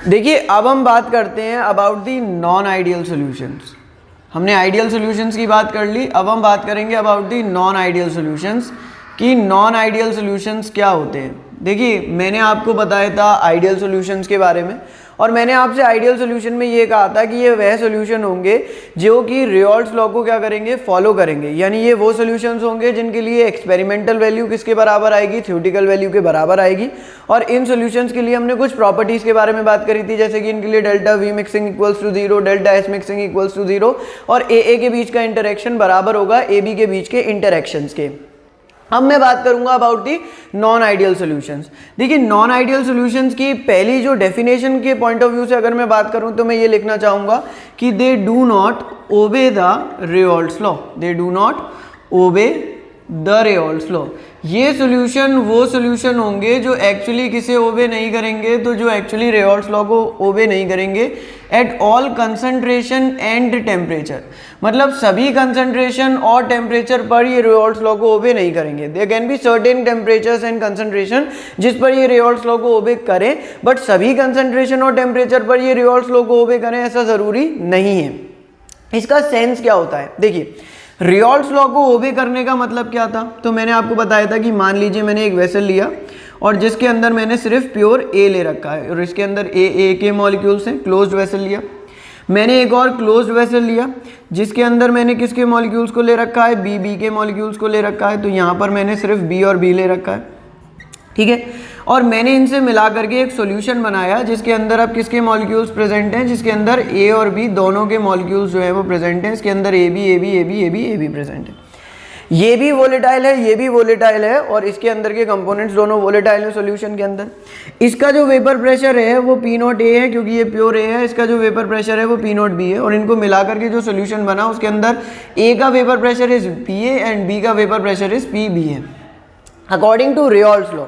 देखिए अब हम बात करते हैं about the non ideal solutions. हमने आइडियल सॉल्यूशंस की बात कर ली, अब हम बात करेंगे about the non ideal solutions कि नॉन आइडियल सॉल्यूशंस क्या होते हैं। देखिए मैंने आपको बताया था आइडियल सॉल्यूशंस के बारे में, और मैंने आपसे आइडियल सॉल्यूशन में ये कहा था कि ये वह सॉल्यूशन होंगे जो कि रेयॉल्ड्स लॉ को क्या करेंगे, फॉलो करेंगे। यानी ये वो सॉल्यूशंस होंगे जिनके लिए एक्सपेरिमेंटल वैल्यू किसके बराबर आएगी, थ्योरेटिकल वैल्यू के बराबर आएगी। और इन सॉल्यूशंस के लिए हमने कुछ प्रॉपर्टीज के बारे में बात करी थी, जैसे कि इनके लिए delta V mixing equals to 0, delta S mixing equals to 0 और ए के बीच का इंटरेक्शन बराबर होगा ए बी के बीच के इंटरेक्शंस के। अब मैं बात करूंगा about the non ideal solutions. देखिए नॉन आइडियल सॉल्यूशंस की पहली जो डेफिनेशन के पॉइंट ऑफ व्यू से अगर मैं बात करूं तो मैं ये लिखना चाहूंगा कि they do not obey the Raoult's law. They do not obey the Raoult's law. ये सॉल्यूशन वो सॉल्यूशन होंगे जो एक्चुअली किसे ओबे नहीं करेंगे, तो जो एक्चुअली रेयॉल्ड्स लॉ को ओबे नहीं करेंगे eight all concentration and temperature. मतलब सभी कंसंट्रेशन और टेम्परेचर पर ये रेयॉल्ड्स लॉ को ओबे नहीं करेंगे। There can be certain temperatures and concentration जिस पर ये रेयॉल्ड्स लॉ को ओबे करें, बट सभी कंसंट्रेशन और टेम्परेचर पर ये रेयॉल्ड्स लॉ को ओबे करें ऐसा जरूरी नहीं है। इसका सेंस क्या होता है, देखिए रेयॉल्ड्स लॉ को ओबे करने का मतलब क्या था, तो मैंने आपको बताया था कि मान लीजिए मैंने एक वेसल लिया और जिसके अंदर मैंने सिर्फ प्योर ए ले रखा है और इसके अंदर ए के मॉलिक्यूल्स हैं, क्लोज्ड वेसल लिया। मैंने एक और क्लोज्ड वेसल लिया जिसके अंदर मैंने किसके मॉलिक्यूल्स को ले रखा है, बी के मॉलिक्यूल्स को ले रखा है। तो यहाँ पर मैंने सिर्फ बी और बी ले रखा है, ठीक है। और मैंने इनसे मिला करके एक सॉल्यूशन बनाया जिसके अंदर अब किसके मॉलिक्यूल्स प्रेजेंट हैं, जिसके अंदर ए और बी दोनों के मॉलिक्यूल्स जो है वो प्रेजेंट हैं। इसके अंदर ए बी प्रेजेंट है। ये भी वोलेटाइल है, ये भी वोलेटाइल है और इसके अंदर के कंपोनेंट्स दोनों वोलेटाइल हैं सॉल्यूशन के अंदर। इसका जो वेपर प्रेशर है वो पी नॉट ए है क्योंकि ये प्योर ए है। इसका जो वेपर प्रेशर है वो पी नॉट बी है और इनको मिला करके जो सॉल्यूशन बना उसके अंदर ए का vapour pressure is P A and B का vapour pressure is P B है अकॉर्डिंग टू रेयॉल्ड्स लॉ।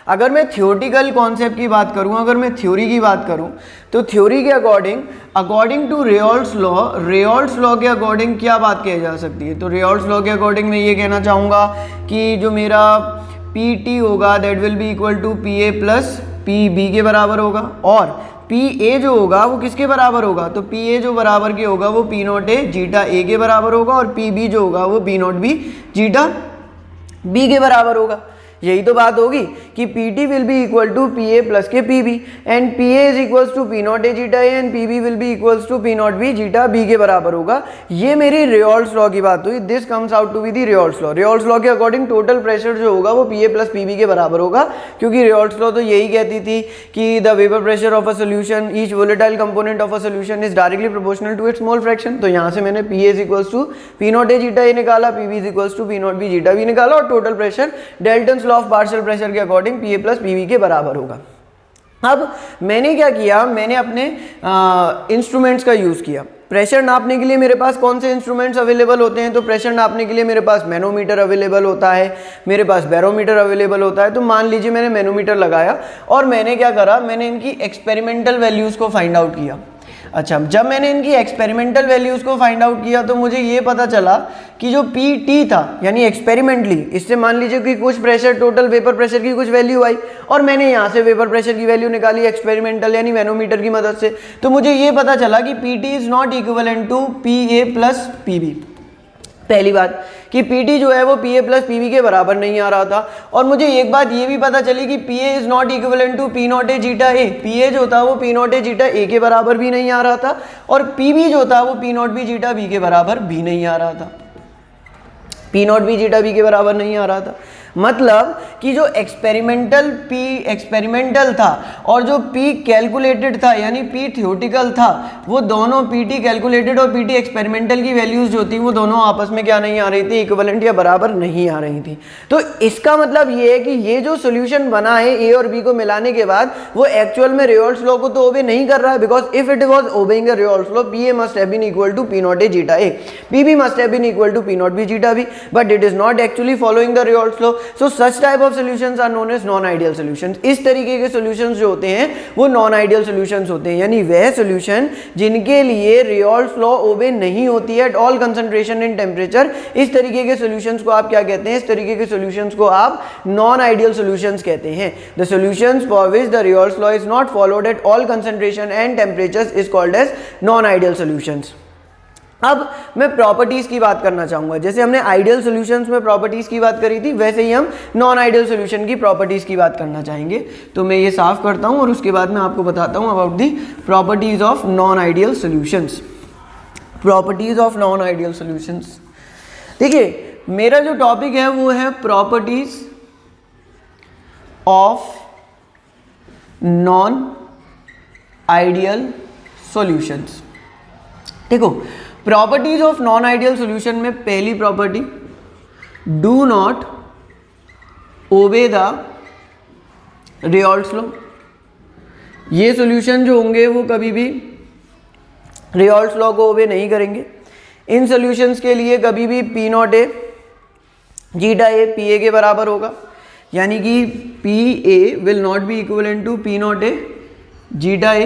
अगर मैं थ्योरेटिकल कॉन्सेप्ट की बात करूं, अगर मैं थ्योरी की बात करूं, तो थ्योरी के अकॉर्डिंग टू रेयॉल्ड्स लॉ के अकॉर्डिंग क्या बात कही जा सकती है, तो रेयॉल्ड्स लॉ के अकॉर्डिंग मैं ये कहना चाहूँगा कि जो मेरा पी टी होगा that will be equal to P A plus P B के बराबर होगा। और पी ए जो होगा वो किसके बराबर होगा, तो पी ए जो बराबर के होगा वो P not A zeta A के बराबर होगा और पी बी जो होगा वो P not B zeta B के बराबर होगा। यही तो बात होगी कि Pt will be equal to P A plus के P B and P A is equals to P not A zeta A and P B will be equals to P not B zeta B के बराबर होगा। ये मेरी रेयॉल्ड्स law की बात हुई। This comes out to be the Raoult's law. Raoult's law के according total pressure जो होगा वो P A plus P B के बराबर होगा, क्योंकि रेयॉल्ड्स लॉ तो यही कहती थी कि the vapour pressure of a solution each volatile component of a solution is directly proportional to its mole fraction. तो यहाँ से मैंने P A is equals to P not A zeta A निकाला, P B is equals to P not B zeta B निकाला और total pressure Dalton's law of partial pressure के according P A plus P B के बराबर होगा। अब मैंने क्या किया, मैंने अपने इंस्ट्रूमेंट्स का यूज किया। प्रेशर नापने के लिए मेरे पास कौन से इंस्ट्रूमेंट्स अवेलेबल होते हैं, तो प्रेशर नापने के लिए मेरे पास मैनोमीटर अवेलेबल होता है, मेरे पास बैरोमीटर अवेलेबल होता है। तो मान लीजिए मैंने मैनोमीटर लगाया और मैंने क्या करा, मैंने इनकी एक्सपेरिमेंटल वैल्यूज को फाइंड आउट किया। अच्छा, जब मैंने इनकी एक्सपेरिमेंटल वैल्यूज को फाइंड आउट किया तो मुझे ये पता चला कि जो पी टी था यानी एक्सपेरिमेंटली, इससे मान लीजिए कि कुछ प्रेशर, टोटल वेपर प्रेशर की कुछ वैल्यू आई और मैंने यहाँ से वेपर प्रेशर की वैल्यू निकाली एक्सपेरिमेंटल यानी मैनोमीटर की मदद से, तो मुझे ये पता चला कि P T is not equivalent to P A plus P B. पहली बात कि Pt जो है वो Pa प्लस Pb के बराबर नहीं आ रहा था। और मुझे एक बात ये भी पता चली कि Pa is not equivalent to P not A zeta A. Pa जो था वो P not A zeta A के बराबर भी नहीं आ रहा था और Pb जो था वो P not B zeta B के बराबर भी नहीं आ रहा था। P not B zeta B के बराबर नहीं आ रहा था। मतलब कि जो एक्सपेरिमेंटल P एक्सपेरिमेंटल था और जो P कैलकुलेटेड था यानी P थ्योरेटिकल था, वो दोनों PT कैलकुलेटेड और PT एक्सपेरिमेंटल की वैल्यूज जो थी वो दोनों आपस में क्या नहीं आ रही थी, इक्विवेलेंट या बराबर नहीं आ रही थी। तो इसका मतलब ये है कि ये जो सोल्यूशन बना है A और B को मिलाने के बाद वो एक्चुअल में रेयॉल्ड्स लॉ को तो ओबे नहीं कर रहा है, because if it was obeying Raoult's law PA must have been equal to P not A zeta A, PB must have been equal to P not B zeta B, but it is not actually following the Raoult's law. So such type of solutions are known as non ideal solutions. इस तरीके के solutions जो होते हैं वो non ideal solutions होते हैं, यानी वह सॉल्यूशन जिनके लिए रेयॉल्स लॉ ओबे नहीं होती है eight all concentration in temperature, इस तरीके के सॉल्यूशंस को आप क्या कहते हैं? इस तरीके के सॉल्यूशंस को आप नॉन आइडियल सॉल्यूशंस कहते हैं। The solutions for which the Raoult's law is not followed at all concentration and temperatures is called as non ideal solutions. अब मैं प्रॉपर्टीज की बात करना चाहूंगा। जैसे हमने आइडियल सॉल्यूशंस में प्रॉपर्टीज की बात करी थी, वैसे ही हम नॉन आइडियल सॉल्यूशन की प्रॉपर्टीज की बात करना चाहेंगे। तो मैं ये साफ करता हूं और उसके बाद मैं आपको बताता हूं about the properties of non ideal solutions. Properties of non ideal solutions, देखिए मेरा जो टॉपिक है वो है properties of non ideal solutions. देखो properties of non ideal solution में पहली property, do not obey the Raoult's law. ये सॉल्यूशन जो होंगे वो कभी भी रेयॉल्स लॉ को ओबे नहीं करेंगे। इन सॉल्यूशंस के लिए कभी भी P not A zeta A P A के बराबर होगा, यानी कि P A will not be equivalent to P not A zeta A,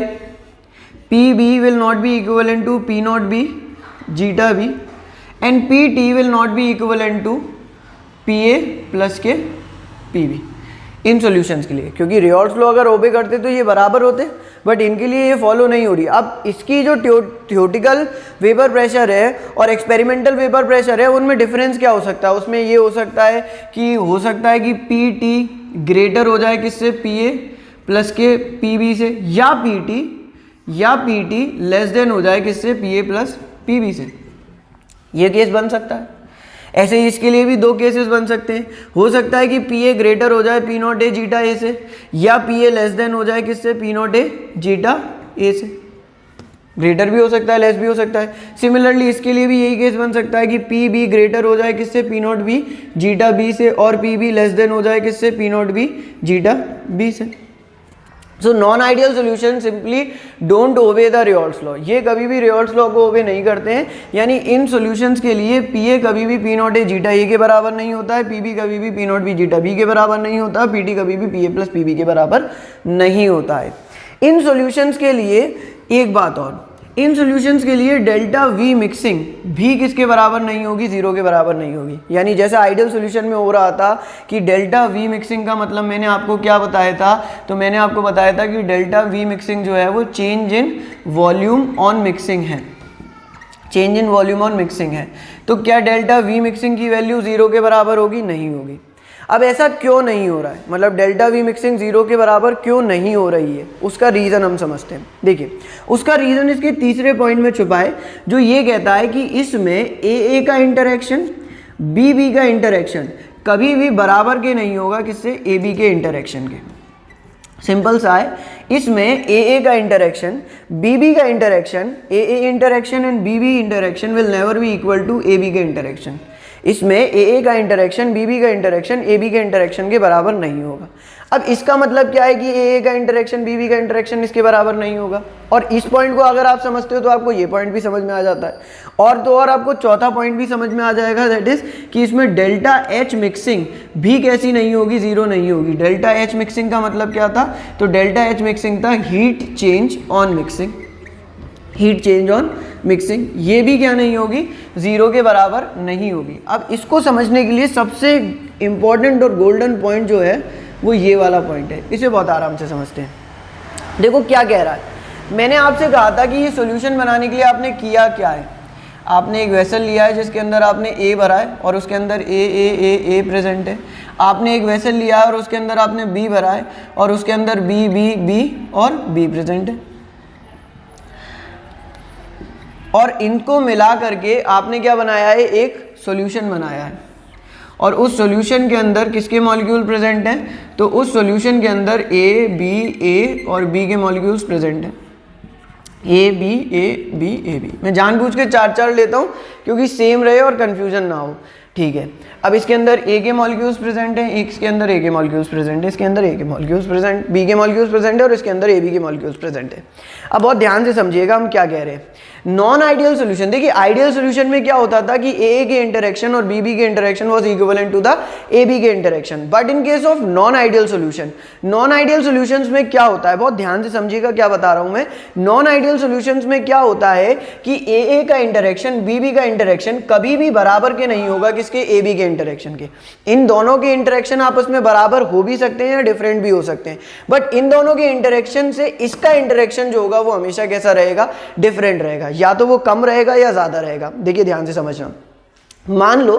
P B will not be equivalent to P not B zeta B, and P T will not be equivalent to P A plus के P B. इन solutions के लिए, क्योंकि रेयॉल्स law अगर ओबे करते तो ये बराबर होते, बट इनके लिए ये फॉलो नहीं हो रही। अब इसकी जो थ्योरेटिकल वेपर प्रेशर है और एक्सपेरिमेंटल वेपर प्रेशर है उनमें डिफरेंस क्या हो सकता है? उसमें ये हो सकता है कि पी टी ग्रेटर हो जाए किससे? पी ए प्लस के पी बी से, या पी टी लेस देन हो जाए किससे? P A plus P B से। ये केस बन सकता है। ऐसे ही इसके लिए भी दो केसेस बन सकते हैं। हो सकता है कि पी ए ग्रेटर हो जाए P not A zeta A से, या पी ए लेस देन हो जाए किससे? P not A zeta A से। ग्रेटर भी हो सकता है, लेस भी हो सकता है। सिमिलरली इसके लिए भी यही केस बन सकता है कि पी बी ग्रेटर हो जाए किससे? P not B zeta B से, और पी बी लेस देन हो जाए किससे? P not B zeta B से। So non ideal solution simply don't obey the Raoult's law. ये कभी भी रेयॉल्स लॉ को ओबे नहीं करते हैं, यानी इन सॉल्यूशंस के लिए पी ए कभी भी P not A zeta A के बराबर नहीं होता है, पी बी कभी भी P not B zeta B के बराबर नहीं होता, पी टी कभी भी P A plus P B के बराबर नहीं होता है। इन सॉल्यूशंस के लिए एक बात और, इन सॉल्यूशंस के लिए डेल्टा वी मिक्सिंग भी किसके बराबर नहीं होगी? जीरो के बराबर नहीं होगी। यानी जैसे आइडियल सॉल्यूशन में हो रहा था कि डेल्टा वी मिक्सिंग का मतलब मैंने आपको क्या बताया था? तो मैंने आपको बताया था कि डेल्टा वी मिक्सिंग जो है वो change in volume on mixing है, change in volume on mixing है। तो क्या डेल्टा वी मिक्सिंग की वैल्यू जीरो के बराबर होगी? नहीं होगी। अब ऐसा क्यों नहीं हो रहा है, मतलब डेल्टा वी मिक्सिंग जीरो के बराबर क्यों नहीं हो रही है? उसका रीज़न हम समझते हैं। देखिए उसका रीज़न इसके तीसरे पॉइंट में छुपा है, जो ये कहता है कि इसमें ए का इंटरेक्शन बी का इंटरेक्शन कभी भी बराबर के नहीं होगा किससे? ए बी के इंटरेक्शन के। सिंपल सा है, इसमें ए का इंटरेक्शन बी का interaction, A interaction and B interaction will never be equal to A B के इंटरेक्शन। इसमें ए का इंटरेक्शन बी का इंटरेक्शन ए बी के इंटरेक्शन के बराबर नहीं होगा। अब इसका मतलब क्या है कि ए का इंटरेक्शन बी का इंटरेक्शन इसके बराबर नहीं होगा। और इस पॉइंट को अगर आप समझते हो तो आपको ये पॉइंट भी समझ में आ जाता है, और तो और आपको चौथा पॉइंट भी समझ में आ जाएगा, दैट इज कि इसमें डेल्टा एच मिक्सिंग भी कैसी नहीं होगी? जीरो नहीं होगी। डेल्टा एच मिक्सिंग का मतलब क्या था? तो डेल्टा एच मिक्सिंग था heat change on mixing, heat change on mixing. ये भी क्या नहीं होगी? जीरो के बराबर नहीं होगी। अब इसको समझने के लिए सबसे इंपॉर्टेंट और गोल्डन पॉइंट जो है वो ये वाला पॉइंट है, इसे बहुत आराम से समझते हैं। देखो क्या कह रहा है, मैंने आपसे कहा था कि ये सॉल्यूशन बनाने के लिए आपने किया क्या है? आपने एक वेसल लिया है जिसके अंदर आपने ए भरा है और उसके अंदर ए प्रेजेंट है। आपने एक वेसल लिया है और उसके अंदर आपने बी भरा है और उसके अंदर बी और बी प्रेजेंट है, और इनको मिला करके आपने क्या बनाया है? एक सॉल्यूशन बनाया है। और उस सॉल्यूशन के अंदर किसके मॉलिक्यूल प्रेजेंट हैं? तो उस सॉल्यूशन के अंदर ए और बी के मॉलिक्यूल्स प्रेजेंट हैं। A B. मैं जानबूझ के चार लेता हूँ क्योंकि सेम रहे और कंफ्यूजन ना हो, ठीक है, अब इसके अंदर ए के मॉलिक्यूल्स प्रेजेंट हैं, इसके अंदर ए के मॉलिक्यूल्स प्रेजेंट है, इसके अंदर ए के मॉलिक्यूल्स प्रेजेंट, बी के मॉलिक्यूल्स प्रेजेंट है और इसके अंदर ए बी के मॉलिक्यूल्स प्रेजेंट है। अब बहुत ध्यान से समझिएगा हम क्या कह रहे हैं। नॉन आइडियल सोल्यूशन, देखिए आइडियल सोल्यूशन में क्या होता था कि ए के इंटरेक्शन और बी के interaction was equivalent to the A B के interaction, but in case of non ideal solution, non ideal solutions में क्या होता है, बहुत ध्यान से समझिएगा क्या बता रहा हूं मैं। नॉन आइडियल सोल्यूशंस में क्या होता है कि ए का इंटरेक्शन बी का इंटरेक्शन कभी भी बराबर के नहीं होगा किसके, ए बी के इंटरेक्शन के। इन दोनों के इंटरेक्शन आपस में बराबर हो भी सकते हैं या डिफरेंट भी हो सकते हैं, बट इन दोनों के इंटरेक्शन से इसका इंटरेक्शन जो होगा वो हमेशा कैसा रहेगा, डिफरेंट रहेगा, या तो वो कम रहेगा या ज्यादा रहेगा। देखिए ध्यान से समझना, मान लो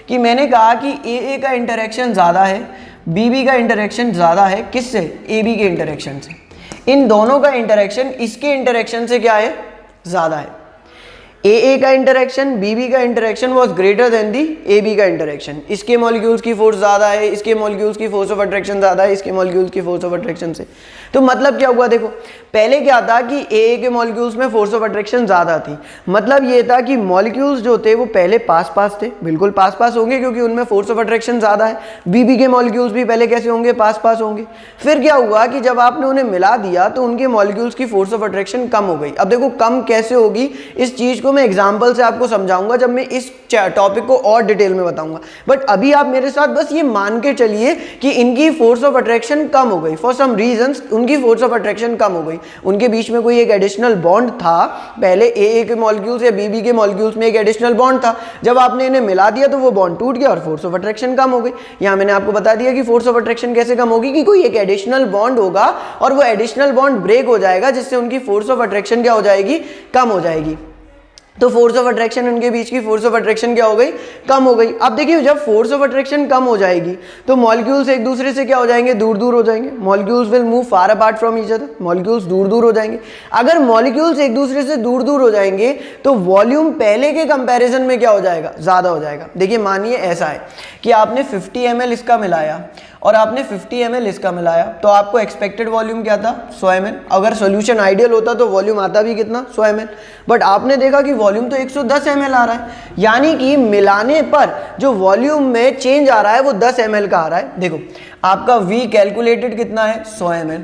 कि मैंने कहा कि ए का इंटरेक्शन ज्यादा है, बी का इंटरेक्शन ज्यादा है, किससे, ए बी के इंटरेक्शन से। इन दोनों का इंटरेक्शन इसके इंटरेक्शन से क्या है, ज्यादा है। ए का इंटरेक्शन बी का interaction was greater than the A B का इंटरेक्शन। इसके मॉलिक्यूल्स की फोर्स ज्यादा है, इसके मॉलिक्यूल्स की फोर्स ऑफ अट्रैक्शन ज्यादा है इसके मॉलिक्यूल्स की फोर्स ऑफ अट्रैक्शन से। तो मतलब क्या हुआ, देखो पहले क्या था कि ए के मॉलिक्यूल्स में फोर्स ऑफ अट्रैक्शन ज्यादा थी, मतलब ये था कि मॉलिक्यूल्स जो थे वो पहले पास पास थे, बिल्कुल पास पास होंगे क्योंकि उनमें फोर्स ऑफ अट्रैक्शन ज्यादा है। बी के मॉलिक्यूल्स भी पहले कैसे होंगे, पास पास होंगे। फिर क्या हुआ कि जब आपने उन्हें मिला दिया तो उनके मॉलिक्यूल्स की फोर्स ऑफ अट्रैक्शन कम हो गई। अब देखो कम कैसे होगी, इस चीज को मैं एग्जाम्पल से आपको समझाऊंगा जब मैं इस टॉपिक को और डिटेल में बताऊंगा, बट अभी आप मेरे साथ बस ये मान के चलिए कि इनकी फोर्स ऑफ अट्रैक्शन कम हो गई, फॉर सम रीजंस उनकी फोर्स ऑफ अट्रैक्शन कम हो गई। उनके बीच में कोई एक एडिशनल बॉन्ड था, पहले ए के मॉलिक्यूल्स या बी के मॉलिक्यूल्स में एक एडिशनल बॉन्ड था, जब आपने इन्हें मिला दिया तो वो बॉन्ड टूट गया और फोर्स ऑफ अट्रैक्शन कम हो गई। यहां मैंने आपको बता दिया कि फोर्स ऑफ अट्रैक्शन कैसे कम होगी, कि कोई एक एडिशनल बॉन्ड होगा और वो एडिशनल बॉन्ड ब्रेक हो जाएगा जिससे उनकी फोर्स ऑफ अट्रैक्शन क्या हो जाएगी, कम हो जाएगी। तो फोर्स ऑफ अट्रैक्शन, उनके बीच की फोर्स ऑफ अट्रैक्शन क्या हो गई, कम हो गई। अब देखिए जब फोर्स ऑफ अट्रैक्शन कम हो जाएगी तो मॉलिक्यूल्स एक दूसरे से क्या हो जाएंगे, दूर दूर हो जाएंगे। Molecules will move far apart from each other, molecules दूर दूर हो जाएंगे। अगर मॉलिक्यूल्स एक दूसरे से दूर दूर हो जाएंगे तो वॉल्यूम पहले के कंपैरिजन में क्या हो जाएगा, ज्यादा हो जाएगा। देखिए मानिए ऐसा है कि आपने 50 ml इसका मिलाया और आपने 50 ml इसका मिलाया, तो आपको एक्सपेक्टेड वॉल्यूम क्या था, 100 ml। अगर सॉल्यूशन आइडियल होता तो वॉल्यूम आता भी कितना, 100 ml, बट आपने देखा कि वॉल्यूम तो 110 ml आ रहा है, यानी कि मिलाने पर जो वॉल्यूम में चेंज आ रहा है वो 10 ml का आ रहा है। देखो आपका V कैलकुलेटेड कितना है, 100 ml,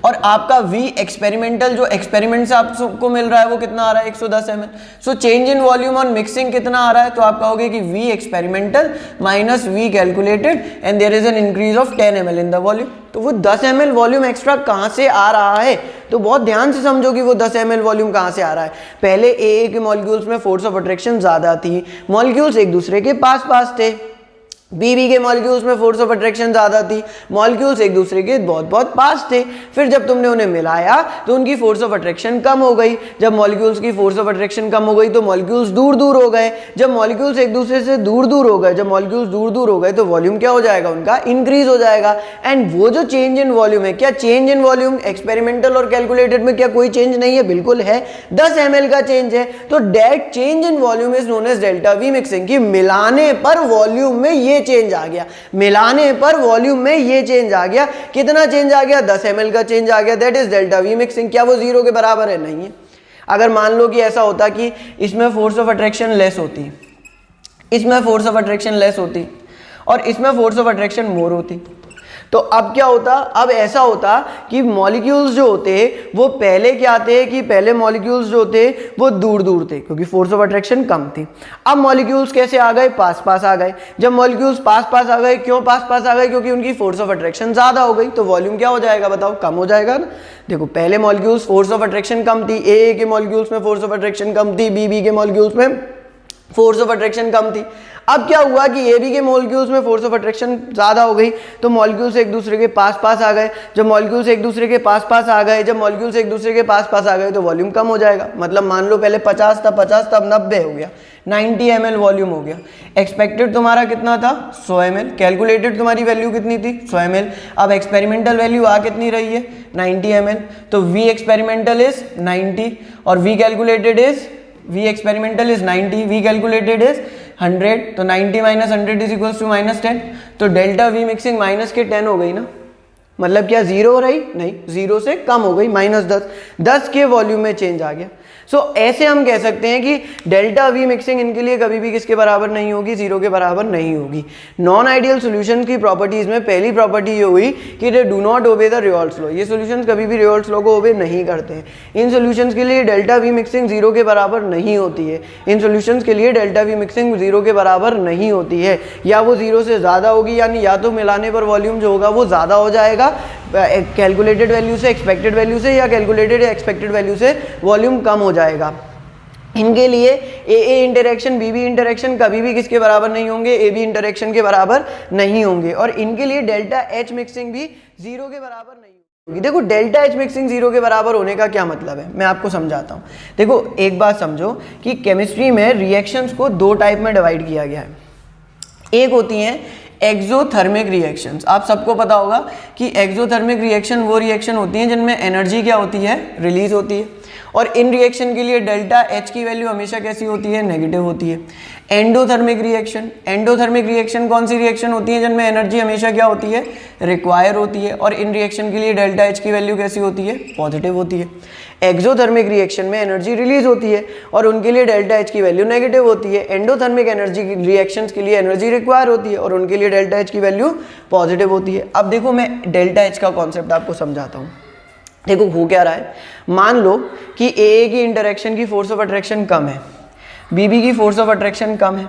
और आपका V एक्सपेरिमेंटल जो एक्सपेरिमेंट से आपको मिल रहा है वो कितना आ रहा है, 110 ml। So change in volume on mixing कितना आ रहा है, तो आप कहोगे कि V experimental minus V calculated and there is an increase of 10 ml in the volume. तो वो 10 ml वॉल्यूम एक्स्ट्रा कहां से आ रहा है, तो बहुत ध्यान से समझो कि वो 10 ml वॉल्यूम कहां से आ रहा है। पहले ए के मॉलिक्यूल्स में फोर्स ऑफ अट्रैक्शन ज्यादा थी, मॉलिक्यूल्स एक दूसरे के पास पास थे। बी के मॉलिक्यूल्स में फोर्स ऑफ अट्रैक्शन ज्यादा थी, मॉलिक्यूल्स एक दूसरे के बहुत बहुत पास थे। फिर जब तुमने उन्हें मिलाया तो उनकी फोर्स ऑफ अट्रैक्शन कम हो गई। जब मॉलिक्यूल्स की फोर्स ऑफ अट्रैक्शन कम हो गई तो मॉलिक्यूल्स दूर दूर हो गए। जब मॉलिक्यूल्स एक दूसरे से दूर दूर हो गए, जब मॉलिक्यूल्स दूर दूर हो गए तो वॉल्यूम क्या हो जाएगा, उनका इंक्रीज हो जाएगा। एंड वो जो चेंज इन वॉल्यूम है, क्या चेंज इन वॉल्यूम एक्सपेरिमेंटल और कैलकुलेटेड में क्या कोई चेंज नहीं है, बिल्कुल है, 10 ml का चेंज है। तो that change in volume is known as delta V mixing, कि मिलाने पर वॉल्यूम में ये चेंज आ गया, मिलाने पर वॉल्यूम में ये चेंज आ गया। कितना चेंज आ गया, 10 ml का चेंज आ गया, that is delta V mixing. क्या वो जीरो के बराबर है, नहीं है। अगर मान लो कि ऐसा होता कि इसमें फोर्स ऑफ अट्रैक्शन लेस होती, इसमें फोर्स ऑफ अट्रैक्शन लेस होती और इसमें फोर्स ऑफ अट्रैक्शन मोर होती, तो अब क्या होता, अब ऐसा होता कि मॉलिक्यूल्स जो होते वो पहले क्या थे कि पहले मॉलिक्यूल्स जो थे वो दूर दूर थे क्योंकि फोर्स ऑफ अट्रैक्शन कम थी। अब मॉलिक्यूल्स कैसे आ गए, पास पास आ गए। जब मॉलिक्यूल्स पास पास आ गए, क्यों पास पास आ गए, क्योंकि उनकी फोर्स ऑफ अट्रैक्शन ज्यादा हो गई, तो वॉल्यूम क्या हो जाएगा, बताओ, कम हो जाएगा ना। देखो पहले मॉलिक्यूल्स फोर्स ऑफ अट्रैक्शन कम थी, ए के मॉलिक्यूल्स में फोर्स ऑफ अट्रैक्शन कम थी, बी के मॉलिक्यूल्स में फोर्स ऑफ अट्रैक्शन कम थी। अब क्या हुआ कि ए बी के मॉलिक्यूल्स में फोर्स ऑफ अट्रैक्शन ज्यादा हो गई तो मॉलिक्यूल्स एक दूसरे के पास पास आ गए। जब मॉलिक्यूल्स एक दूसरे के पास पास आ गए, जब मॉलिक्यूल्स एक दूसरे के पास पास आ गए तो वॉल्यूम कम हो जाएगा। मतलब मान लो पहले 50 था, 50 तब 90 हो गया, 90 ml वॉल्यूम हो गया। एक्सपेक्टेड तुम्हारा कितना था, 100 ml, कैलकुलेटेड तुम्हारी वैल्यू कितनी थी, 100 ml। अब एक्सपेरिमेंटल वैल्यू आ कितनी रही है, 90 ml, तो V एक्सपेरिमेंटल इज 90 और V calculated is, V experimental is 90, V calculated is 100, तो 90 माइनस 100 इज इक्वल्स टू -10, तो डेल्टा V मिक्सिंग माइनस के 10 हो गई ना। मतलब क्या जीरो हो रही? नहीं, जीरो से कम हो गई, -10, 10 के वॉल्यूम में चेंज आ गया। सो ऐसे हम कह सकते हैं कि डेल्टा वी मिक्सिंग इनके लिए कभी भी किसके बराबर नहीं होगी? जीरो के बराबर नहीं होगी। नॉन आइडियल सॉल्यूशन की प्रॉपर्टीज में पहली प्रॉपर्टी ये हुई कि they do not obey the Raoult's law. ये सॉल्यूशंस कभी भी रियोल्स लॉ को ओबे नहीं करते हैं। इन सॉल्यूशंस के लिए डेल्टा वी मिक्सिंग जीरो के बराबर नहीं होती है। इन सॉल्यूशंस के लिए डेल्टा वी मिक्सिंग जीरो के बराबर नहीं होती है, या वो जीरो से ज़्यादा होगी, यानी या तो मिलाने पर वॉल्यूम जो होगा वो ज़्यादा हो जाएगा कैलकुलेटेड वैल्यू से, एक्सपेक्टेड वैल्यू से, या कैलकुलेटेड या एक्सपेक्टेड वैल्यू से वॉल्यूम कम हो जाएगा। इनके लिए ए इंटरेक्शन बी इंटरेक्शन कभी भी किसके बराबर नहीं होंगे? ए बी इंटरेक्शन के बराबर नहीं होंगे। और इनके लिए डेल्टा एच मिक्सिंग भी जीरो के बराबर नहीं होगी। देखो डेल्टा एच मिक्सिंग जीरो के बराबर होने का क्या मतलब है, मैं आपको समझाता हूँ। देखो एक बात समझो कि केमिस्ट्री में रिएक्शंस को दो टाइप में डिवाइड किया गया है। एक होती हैं एक्सोथर्मिक रिएक्शंस। आप सबको पता होगा कि एक्सोथर्मिक रिएक्शन वो रिएक्शन होती हैं जिनमें एनर्जी क्या होती है? रिलीज होती है। और इन रिएक्शन के लिए डेल्टा एच की वैल्यू हमेशा कैसी होती है? नेगेटिव होती है। एंडोथर्मिक रिएक्शन कौन सी रिएक्शन होती है जिनमें एनर्जी हमेशा क्या होती है? रिक्वायर होती है। और इन रिएक्शन के लिए डेल्टा एच की वैल्यू कैसी होती है? पॉजिटिव होती है। एक्सोथर्मिक रिएक्शन में एनर्जी रिलीज होती है और उनके लिए डेल्टा एच की वैल्यू नेगेटिव होती है। एंडोथर्मिक एनर्जी रिएक्शंस के लिए एनर्जी रिक्वायर होती है और उनके लिए डेल्टा एच की वैल्यू पॉजिटिव होती है। अब देखो मैं डेल्टा एच का कॉन्सेप्ट आपको समझाता हूँ। देखो हो क्या रहा है, मान लो कि ए की इंटरेक्शन की फोर्स ऑफ अट्रैक्शन कम है, बी की फोर्स ऑफ अट्रैक्शन कम है,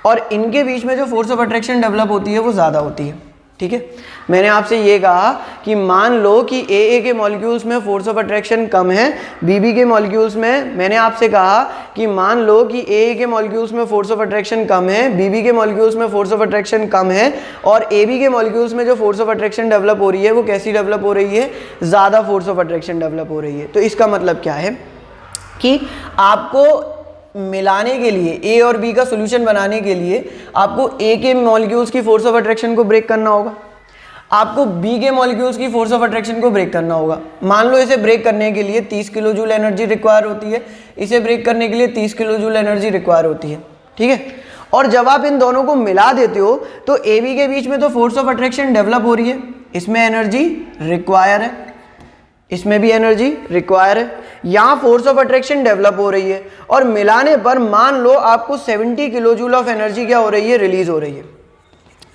और इनके बीच में जो फोर्स ऑफ अट्रैक्शन डेवलप होती है वो ज़्यादा होती है। ठीक है, मैंने आपसे ये कहा कि मान लो कि ए के मॉलिक्यूल्स में फोर्स ऑफ अट्रैक्शन कम है, बी के मॉलिक्यूल्स में, मैंने आपसे कहा कि मान लो कि ए के मॉलिक्यूल्स में फोर्स ऑफ अट्रैक्शन कम है, बी के मॉलिक्यूल्स में फोर्स ऑफ अट्रैक्शन कम है, और ए के मॉलिक्यूल्स में जो फोर्स ऑफ अट्रैक्शन डेवलप हो रही है वो कैसी डेवलप हो रही है? ज़्यादा फोर्स ऑफ अट्रैक्शन डेवलप हो रही है। तो इसका मतलब क्या है कि आपको मिलाने के लिए ए और बी का सॉल्यूशन बनाने के लिए आपको ए के मॉलिक्यूल्स की फोर्स ऑफ अट्रैक्शन को ब्रेक करना होगा, आपको बी के मॉलिक्यूल्स की फोर्स ऑफ अट्रैक्शन को ब्रेक करना होगा। मान लो इसे ब्रेक करने के लिए 30 किलो जूल एनर्जी रिक्वायर होती है, इसे ब्रेक करने के लिए 30 किलो जूल एनर्जी रिक्वायर होती है। ठीक है, और जब आप इन दोनों को मिला देते हो तो ए बी के बीच में तो फोर्स ऑफ अट्रैक्शन डेवलप हो रही है, इसमें एनर्जी रिक्वायर है, इसमें भी एनर्जी रिक्वायर है, यहाँ फोर्स ऑफ अट्रैक्शन डेवलप हो रही है, और मिलाने पर मान लो आपको 70 किलो जूल ऑफ एनर्जी क्या हो रही है? रिलीज हो रही है।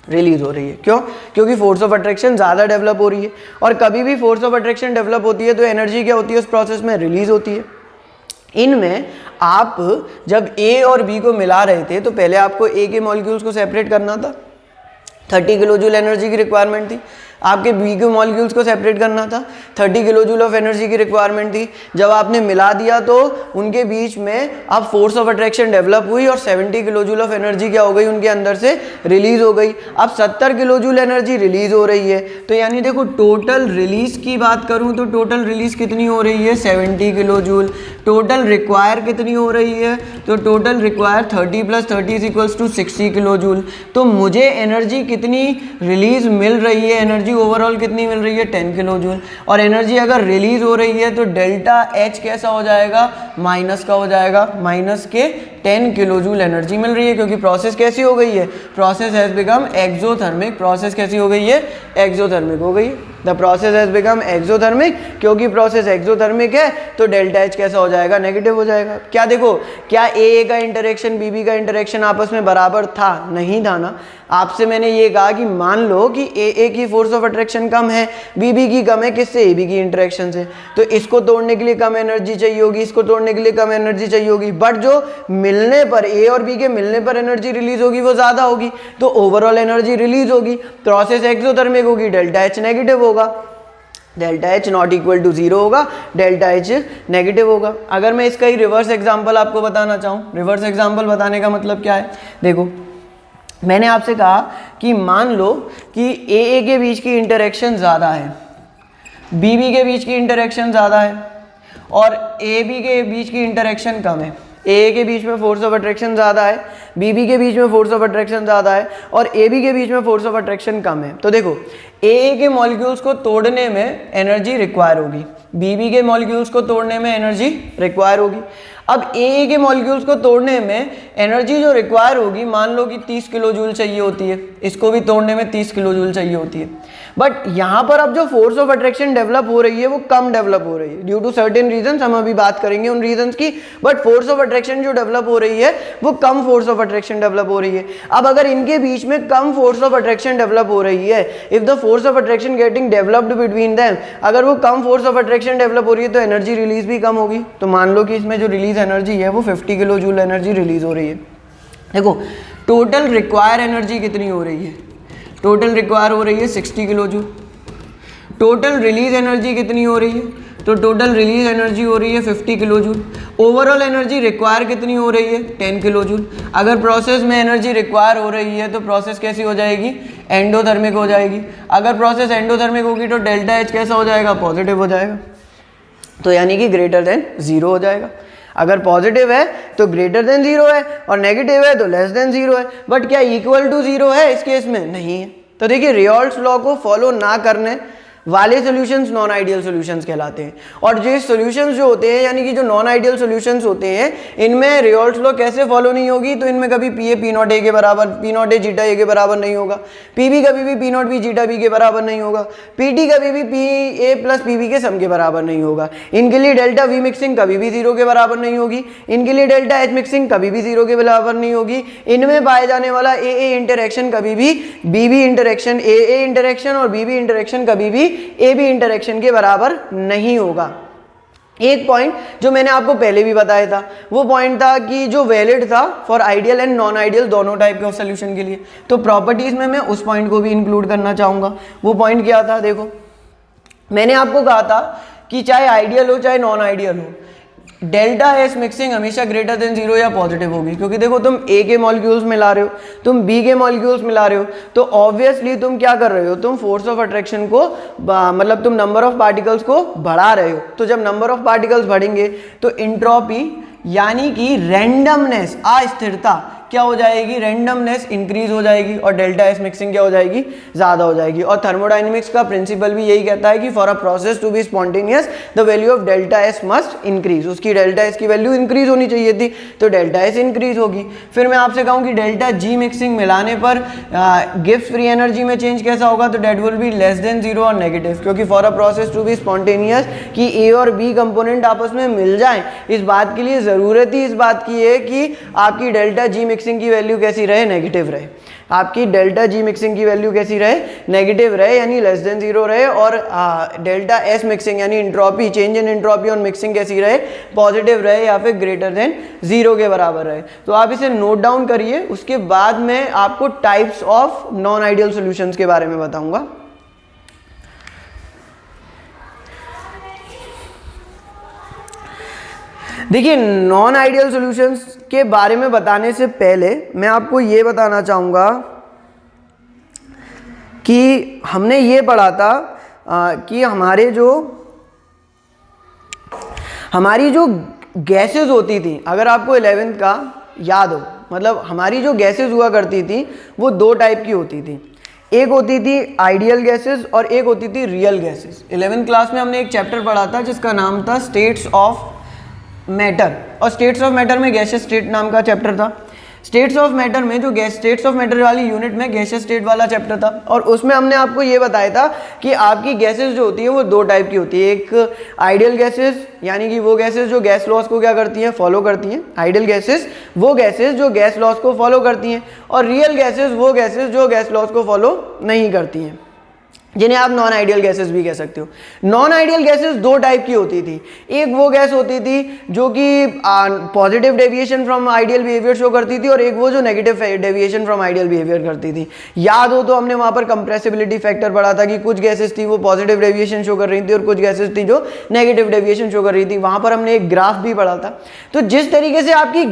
रिलीज हो रही है क्यों? क्योंकि फोर्स ऑफ अट्रैक्शन ज़्यादा डेवलप हो रही है, और कभी भी फोर्स ऑफ अट्रैक्शन डेवलप होती है तो एनर्जी क्या होती है? उस प्रोसेस में रिलीज होती है। इनमें आप जब ए और बी को मिला रहे थे तो पहले आपको ए के मॉलिक्यूल्स को सेपरेट करना था, 30 किलो जूल एनर्जी की रिक्वायरमेंट थी। आपके बी के मॉलिक्यूल्स को सेपरेट करना था, 30 किलो जूल ऑफ एनर्जी की रिक्वायरमेंट थी। जब आपने मिला दिया तो उनके बीच में अब फोर्स ऑफ अट्रैक्शन डेवलप हुई और 70 किलो जूल ऑफ एनर्जी क्या हो गई? उनके अंदर से रिलीज हो गई। अब 70 किलो जूल एनर्जी रिलीज हो रही है, तो यानी देखो टोटल रिलीज की बात करूं तो टोटल रिलीज कितनी हो रही है? 70 किलो जूल। टोटल रिक्वायर कितनी हो रही है? तो टोटल रिक्वायर 30 + 30 = 60 किलो जूल। तो मुझे एनर्जी कितनी रिलीज मिल रही है? एनर्जी ओवरऑल कितनी मिल रही है? 10 किलो जूल। और एनर्जी अगर रिलीज हो रही है तो डेल्टा एच कैसा हो जाएगा? माइनस का हो जाएगा, माइनस के 10 किलो जूल एनर्जी मिल रही है, क्योंकि प्रोसेस कैसी हो गई है? Process has become exothermic. Process कैसी हो गई है? एक्सोथर्मिक हो गई है। The process has become exothermic. क्योंकि प्रोसेस एक्सोथर्मिक है तो डेल्टा एच कैसा हो जाएगा? नेगेटिव हो जाएगा। क्या देखो, क्या ए का इंटरेक्शन बी का इंटरेक्शन आपस में बराबर था? नहीं था ना। आपसे मैंने ये कहा कि मान लो कि ए की फोर्स ऑफ अट्रैक्शन कम है, बी की कम है, किससे? ए बी की इंटरेक्शन से। तो इसको तोड़ने के लिए कम एनर्जी चाहिए होगी, इसको तोड़ने के लिए कम एनर्जी चाहिए होगी, बट जो मिलने पर ए और बी के मिलने पर एनर्जी रिलीज होगी वो ज़्यादा होगी, तो ओवरऑल एनर्जी रिलीज होगी। प्रोसेस एक्सोथर्मिक होगी, डेल्टा एच नेगेटिव होगा, delta H not equal to 0 होगा, डेल्टा एच नेगेटिव होगा। अगर मैं इसका ही रिवर्स एग्जाम्पल आपको बताना चाहूँ, रिवर्स एग्जाम्पल बताने का मतलब क्या है? देखो मैंने आपसे कहा कि मान लो कि ए के बीच की इंटरेक्शन ज़्यादा है, बी के बीच की इंटरेक्शन ज़्यादा है, और ए बी के बीच की इंटरेक्शन कम है। ए के बीच में फोर्स ऑफ अट्रैक्शन ज़्यादा है, बी के बीच में फोर्स ऑफ अट्रैक्शन ज़्यादा है, और ए बी के बीच में फोर्स ऑफ अट्रैक्शन कम है। तो देखो ए के मॉलिक्यूल्स को तोड़ने में एनर्जी रिक्वायर होगी, बी के मॉलिक्यूल्स को तोड़ने में एनर्जी रिक्वायर होगी। अब ए के मॉलिक्यूल्स को तोड़ने में एनर्जी जो रिक्वायर होगी, मान लो कि 30 किलो जूल चाहिए होती है, इसको भी तोड़ने में 30 किलो जूल चाहिए होती है। बट यहाँ पर अब जो फोर्स ऑफ अट्रैक्शन डेवलप हो रही है वो कम डेवलप हो रही है ड्यू टू सर्टेन रीजंस, हम अभी बात करेंगे उन रीजंस की, बट फोर्स ऑफ अट्रैक्शन जो डेवलप हो रही है वो कम फोर्स ऑफ अट्रैक्शन डेवलप हो रही है। अब अगर इनके बीच में कम फोर्स ऑफ अट्रैक्शन डेवलप हो रही है, if the force of attraction getting developed between them, अगर वो कम फोर्स ऑफ अट्रैक्शन डेवलप हो रही है तो एनर्जी रिलीज भी कम होगी। तो मान लो कि इसमें जो रिलीज एनर्जी है वो 50 किलो जूल एनर्जी रिलीज हो रही है। देखो टोटल रिक्वायर एनर्जी कितनी हो रही है, टोटल रिक्वायर हो रही है 60 kilo joule. Total release energy कितनी हो रही है, तो टोटल रिलीज एनर्जी हो रही है 50 kilo joule. Overall energy require कितनी हो रही है 10 किलो जूल। अगर प्रोसेस में एनर्जी रिक्वायर हो रही है तो प्रोसेस कैसी हो जाएगी, एंडोथर्मिक हो जाएगी। अगर प्रोसेस एंडोथर्मिक होगी तो डेल्टा एच कैसा हो जाएगा, पॉजिटिव हो जाएगा, तो यानी कि ग्रेटर देन 0 हो जाएगा। अगर पॉजिटिव है तो ग्रेटर देन 0 है और नेगेटिव है तो लेस देन 0 है। बट क्या इक्वल टू 0 है इस केस में, नहीं है। तो देखिए रेयॉल्ट्स लॉ को फॉलो ना करने वाले सॉल्यूशंस नॉन आइडियल सॉल्यूशंस कहलाते हैं। और जो सॉल्यूशंस जो होते हैं यानी कि जो नॉन आइडियल सॉल्यूशंस होते हैं इनमें रेयॉल्ट्स लॉ कैसे फॉलो नहीं होगी, तो इनमें कभी P A P not A के बराबर, P not A zeta A के बराबर नहीं होगा, पी बी कभी भी P not B zeta B के बराबर नहीं होगा, पी टी कभी भी P A plus P B के सम के बराबर नहीं होगा। इनके लिए डेल्टा वी मिक्सिंग कभी भी 0 के बराबर नहीं होगी, इनके लिए डेल्टा एच मिक्सिंग कभी भी 0 के बराबर नहीं होगी। इनमें पाए जाने वाला ए ए इंटरेक्शन कभी भी B B interaction, A A interaction और बी बी इंटरेक्शन कभी भी ए बी इंटरेक्शन के बराबर नहीं होगा। एक पॉइंट जो मैंने आपको पहले भी बताया था वो पॉइंट था कि जो वैलिड था for ideal and non ideal दोनों टाइप के ऑफ सोल्यूशन के लिए, तो प्रॉपर्टीज में मैं उस पॉइंट को भी इंक्लूड करना चाहूंगा। वो पॉइंट क्या था, देखो मैंने आपको कहा था कि चाहे आइडियल हो चाहे नॉन आइडियल हो, डेल्टा एस मिक्सिंग हमेशा ग्रेटर देन 0 या पॉजिटिव होगी। क्योंकि देखो तुम ए के मॉलिक्यूल्स मिला रहे हो, तुम बी के मॉलिक्यूल्स मिला रहे हो, तो ऑब्वियसली तुम क्या कर रहे हो, तुम फोर्स ऑफ अट्रैक्शन को मतलब तुम नंबर ऑफ पार्टिकल्स को बढ़ा रहे हो। तो जब नंबर ऑफ पार्टिकल्स बढ़ेंगे तो इंट्रोपी यानी कि रैंडमनेस, अस्थिरता क्या हो जाएगी, रैंडमनेस इंक्रीज हो जाएगी और डेल्टा एस मिक्सिंग क्या हो जाएगी, ज्यादा हो जाएगी। और थर्मोडायनेमिक्स का प्रिंसिपल भी यही कहता है कि for a process to be spontaneous the value of delta S must increase. उसकी डेल्टा एस की वैल्यू इंक्रीज होनी चाहिए थी, तो डेल्टा एस इंक्रीज होगी। फिर मैं आपसे कहूँ कि डेल्टा जी मिक्सिंग मिलाने पर गिब्स फ्री एनर्जी में चेंज कैसा होगा, तो that will be less than 0 और नेगेटिव। क्योंकि for a process to be spontaneous कि ए और बी कंपोनेंट आपस में मिल जाएं, इस बात के लिए जरूरत ही इस बात की है कि आपकी डेल्टा जी मिक्सिंग की वैल्यू कैसी रहे, नेगेटिव रहे। आपकी डेल्टा जी मिक्सिंग की वैल्यू कैसी रहे, नेगेटिव रहे, यानी लेस देन 0 रहे। और डेल्टा एस मिक्सिंग यानी entropy, change in entropy on mixing कैसी रहे, पॉजिटिव रहे या फिर ग्रेटर देन 0 के बराबर रहे। तो आप इसे नोट डाउन करिए, उसके बाद मैं आपको types of non ideal solutions के बारे में बताऊंगा। देखिए नॉन आइडियल सॉल्यूशंस के बारे में बताने से पहले मैं आपको ये बताना चाहूँगा कि हमने ये पढ़ा था कि हमारी जो गैसेस होती थी, अगर आपको 11th का याद हो, मतलब हमारी जो गैसेस हुआ करती थी वो 2 टाइप की होती थी। एक होती थी आइडियल गैसेस और एक होती थी रियल गैसेस। 11th क्लास में हमने एक चैप्टर पढ़ा था जिसका नाम था स्टेट्स ऑफ मैटर, और स्टेट्स ऑफ मैटर में गैसियस स्टेट नाम का चैप्टर था। स्टेट्स ऑफ मैटर में जो स्टेट्स ऑफ मैटर वाली यूनिट में गैसियस स्टेट वाला चैप्टर था, और उसमें हमने आपको ये बताया था कि आपकी गैसेस जो होती है वो 2 टाइप की होती है। एक आइडियल गैसेस यानी कि वो गैसेस जो गैस लॉस को क्या करती हैं, फॉलो करती हैं। आइडियल गैसेस वो गैसेस जो गैस लॉस को फॉलो करती हैं, और रियल गैसेस वो गैसेस जो गैस लॉस को फॉलो नहीं करती हैं, जिन्हें आप नॉन आइडियल गैसेस भी कह सकते हो। नॉन आइडियल गैसेस 2 टाइप की होती थी। एक वो गैस होती थी जो कि positive deviation from ideal behaviour show करती थी, और एक वो जो negative deviation from ideal behaviour करती थी। याद हो तो हमने वहां पर कंप्रेसिबिलिटी फैक्टर पढ़ा था कि कुछ गैसेस थी वो पॉजिटिव डेविएशन शो कर रही थी और कुछ गैसेस थी जो नेगेटिव डेविएशन शो कर रही थी। वहां पर हमने एक ग्राफ भी पढ़ा था। तो जिस तरीके से आपकी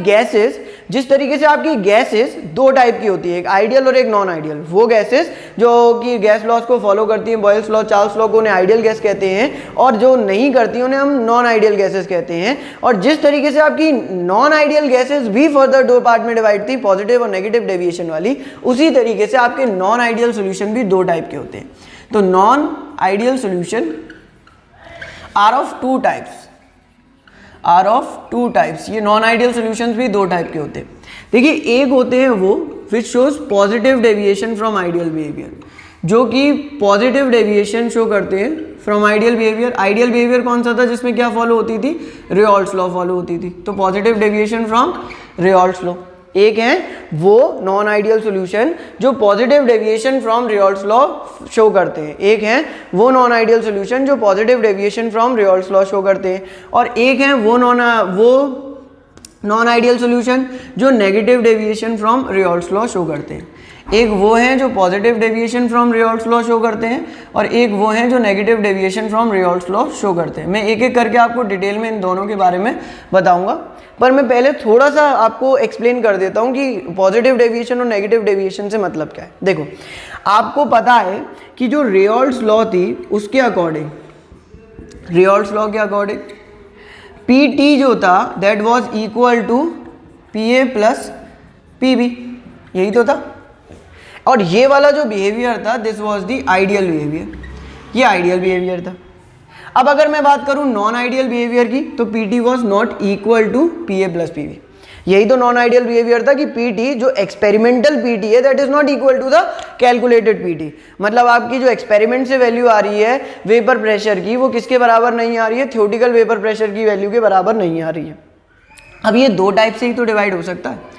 गैसेस 2 टाइप की होती है, एक आइडियल और एक नॉन आइडियल। वो गैसेस जो कि गैस लॉस को फॉलो करती हैं, बॉयल्स लॉ, चार्ल्स लॉ को उन्हें आइडियल गैस कहते हैं, और जो नहीं करती उन्हें हम नॉन आइडियल गैसेस कहते हैं। और जिस तरीके से आपकी नॉन आइडियल गैसेस भी फर्दर 2 पार्ट में डिवाइड थी, पॉजिटिव और नेगेटिव डेविएशन वाली, उसी तरीके से आपके नॉन आइडियल सॉल्यूशन भी 2 टाइप के होते हैं। तो non ideal solution are of 2 types. ये नॉन आइडियल सॉल्यूशंस भी 2 टाइप के होते हैं। देखिए एक होते हैं वो which shows positive deviation from ideal behaviour, जो कि पॉजिटिव डेविएशन शो करते हैं from ideal behaviour. Ideal behaviour कौन सा था जिसमें क्या फॉलो होती थी, रेयॉल्ड्स लॉ फॉलो होती थी। तो positive deviation from Raoult's law. एक है वो नॉन आइडियल सॉल्यूशन जो positive deviation from Raoult's law show करते हैं, एक है वो नॉन आइडियल सॉल्यूशन जो positive deviation from Raoult's law show करते हैं, और एक है वो नॉन आइडियल सॉल्यूशन जो negative deviation from Raoult's law show करते हैं। एक वो हैं जो positive deviation from Raoult's law show करते हैं, और एक वो हैं जो negative deviation from Raoult's law show करते हैं। मैं एक एक करके आपको डिटेल में इन दोनों के बारे में बताऊंगा, पर मैं पहले थोड़ा सा आपको एक्सप्लेन कर देता हूं कि पॉजिटिव डेविएशन और नेगेटिव डेविएशन से मतलब क्या है। देखो, आपको पता है कि जो रेयॉल्ड्स लॉ थी उसके अकॉर्डिंग, रेयॉल्ड्स लॉ के अकॉर्डिंग PT जो था that was equal to PA plus PB, यही तो था। और ये वाला जो बिहेवियर था this was the ideal behaviour, ये आइडियल बिहेवियर था। अब अगर मैं बात करूं नॉन आइडियल बिहेवियर की तो PT was not equal to PA plus PB। यही तो नॉन आइडियल बिहेवियर था कि PT जो एक्सपेरिमेंटल PT है that is not equal to the calculated PT। मतलब आपकी जो एक्सपेरिमेंट से वैल्यू आ रही है वेपर प्रेशर की, वो किसके बराबर नहीं आ रही है, थ्योरेटिकल वेपर प्रेशर की वैल्यू के बराबर नहीं आ रही है। अब ये दो टाइप से ही तो डिवाइड हो सकता है।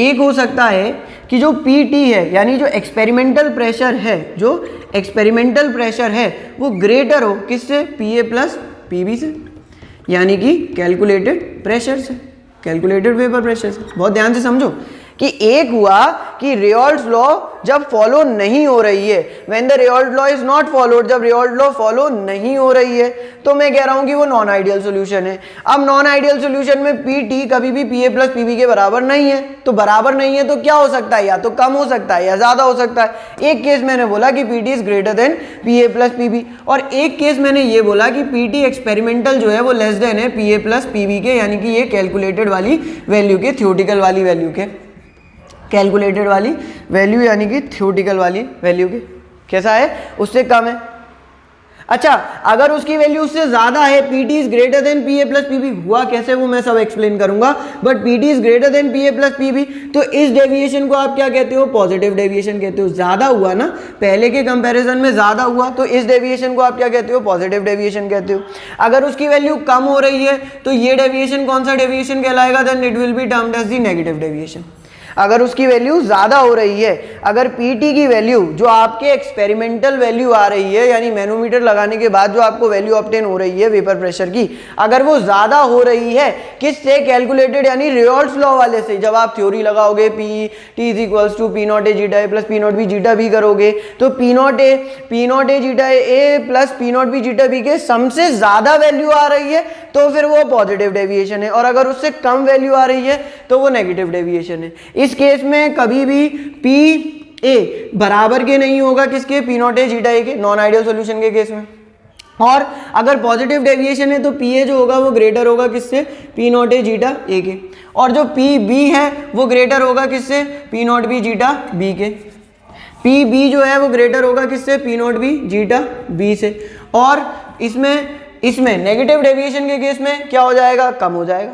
एक हो सकता है कि जो PT है यानी जो एक्सपेरिमेंटल प्रेशर है, जो एक्सपेरिमेंटल प्रेशर है वो ग्रेटर हो किससे, PA प्लस PB से, यानी कि कैलकुलेटेड प्रेशर से, कैलकुलेटेड वेपर प्रेशर से। बहुत ध्यान से समझो कि एक हुआ कि रेयॉल्ड्स लॉ जब फॉलो नहीं हो रही है, when the Raoult's law is not followed, जब रेयॉल्ड्स लॉ फॉलो नहीं हो रही है तो मैं कह रहा हूं कि वो नॉन आइडियल सॉल्यूशन है। अब नॉन आइडियल सॉल्यूशन में PT कभी भी PA प्लस PB के बराबर नहीं है, तो बराबर नहीं है तो क्या हो सकता है, या तो कम हो सकता है या ज्यादा हो सकता है। एक केस मैंने बोला कि PT is greater then PA plus PB, और एक केस मैंने ये बोला कि PT एक्सपेरिमेंटल जो है वो लेस देन है PA प्लस PB के, यानी कि ये कैलकुलेटेड वाली वैल्यू के, थ्योरेटिकल वाली वैल्यू के, कैलकुलेटेड वाली वैल्यू यानी कि थ्योरेटिकल वाली वैल्यू के कैसा है, उससे कम है। अच्छा, अगर उसकी वैल्यू उससे ज्यादा है, PT is greater then PA plus PB, हुआ कैसे वो मैं सब एक्सप्लेन करूंगा, but PT is greater then PA plus PB, तो इस डेविएशन को आप क्या कहते हो, पॉजिटिव डेविएशन कहते हो। ज्यादा हुआ ना, पहले के कंपैरिजन में ज्यादा हुआ, तो इस डेविएशन को आप क्या कहते हो, पॉजिटिव डेविएशन कहते हो। अगर उसकी वैल्यू कम हो रही है तो ये डेविएशन कौन सा डेविएशन कहलाएगा, then it will be termed as the negative deviation. अगर उसकी वैल्यू ज्यादा हो रही है, अगर PT की वैल्यू जो आपके एक्सपेरिमेंटल वैल्यू आ रही है, यानी मैनोमीटर लगाने के बाद जो आपको वैल्यू ऑब्टेन हो रही है वेपर प्रेशर की, अगर वो ज्यादा हो रही है किससे, कैलकुलेटेड यानी रेयॉल्ड्स लॉ वाले से। जब आप थ्योरी लगाओगे T is equals to P0A zeta A plus P0B zeta B करोगे, तो P0A zeta A plus P0B zeta B के सम से ज्यादा वैल्यू आ रही है तो फिर वो पॉजिटिव डेविएशन है, और अगर उससे कम वैल्यू आ रही है तो वो नेगेटिव डेविएशन है। इस केस में कभी भी PA बराबर के नहीं होगा किसके, P0A जीटा A के, नॉन आइडियल सॉल्यूशन के केस में। और अगर पॉजिटिव डेविएशन है तो PA जो होगा वो ग्रेटर होगा किससे, P0A जीटा A के, और जो PB है वो ग्रेटर होगा किससे, P0B जीटा B के। PB जो है वो ग्रेटर होगा किससे, P0B जीटा B से। और इसमें नेगेटिव डेविएशन के केस में क्या हो जाएगा, कम हो जाएगा।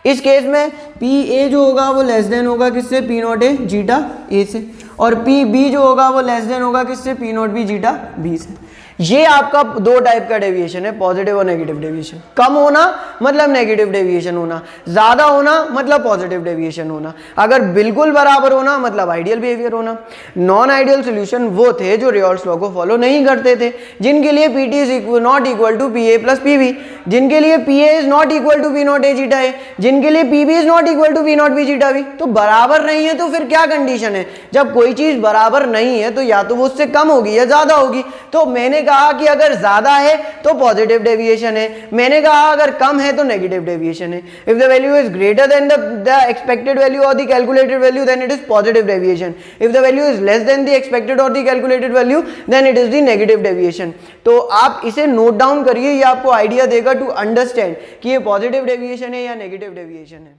इस केस में PA जो होगा वो लेस देन होगा किससे, P0A जीटा A से, और PB जो होगा वो लेस देन होगा किससे, P0B जीटा B से। ये आपका दो टाइप का डेविएशन है, पॉजिटिव और नेगेटिव डेविएशन। कम होना मतलब नेगेटिव डेविएशन होना, ज्यादा होना मतलब पॉजिटिव डेविएशन होना, अगर बिल्कुल बराबर होना मतलब आइडियल बिहेवियर होना। नॉन आइडियल सॉल्यूशन वो थे जो रेयॉल्ड्स लॉ को फॉलो नहीं करते थे, जिनके लिए PT is not equal to PA plus PB, जिनके लिए PA is not equal to P0A zeta A, जिनके लिए PB is not equal to P0B zeta B। तो बराबर नहीं है तो फिर क्या कंडीशन है, जब कोई चीज बराबर नहीं है तो या तो वो उससे कम होगी या ज्यादा होगी। तो मैंने कहा कि अगर ज्यादा है तो पॉजिटिव डेविएशन है, मैंने कहा अगर कम है तो नेगेटिव डेविएशन है। If the value is greater than the expected value और the calculated value then it is positive deviation. If the value is less than the expected और the calculated value then it is the negative deviation. तो आप इसे note down करिए, ये आपको idea देगा to understand कि ये पॉजिटिव डेविएशन है या नेगेटिव डेविएशन है।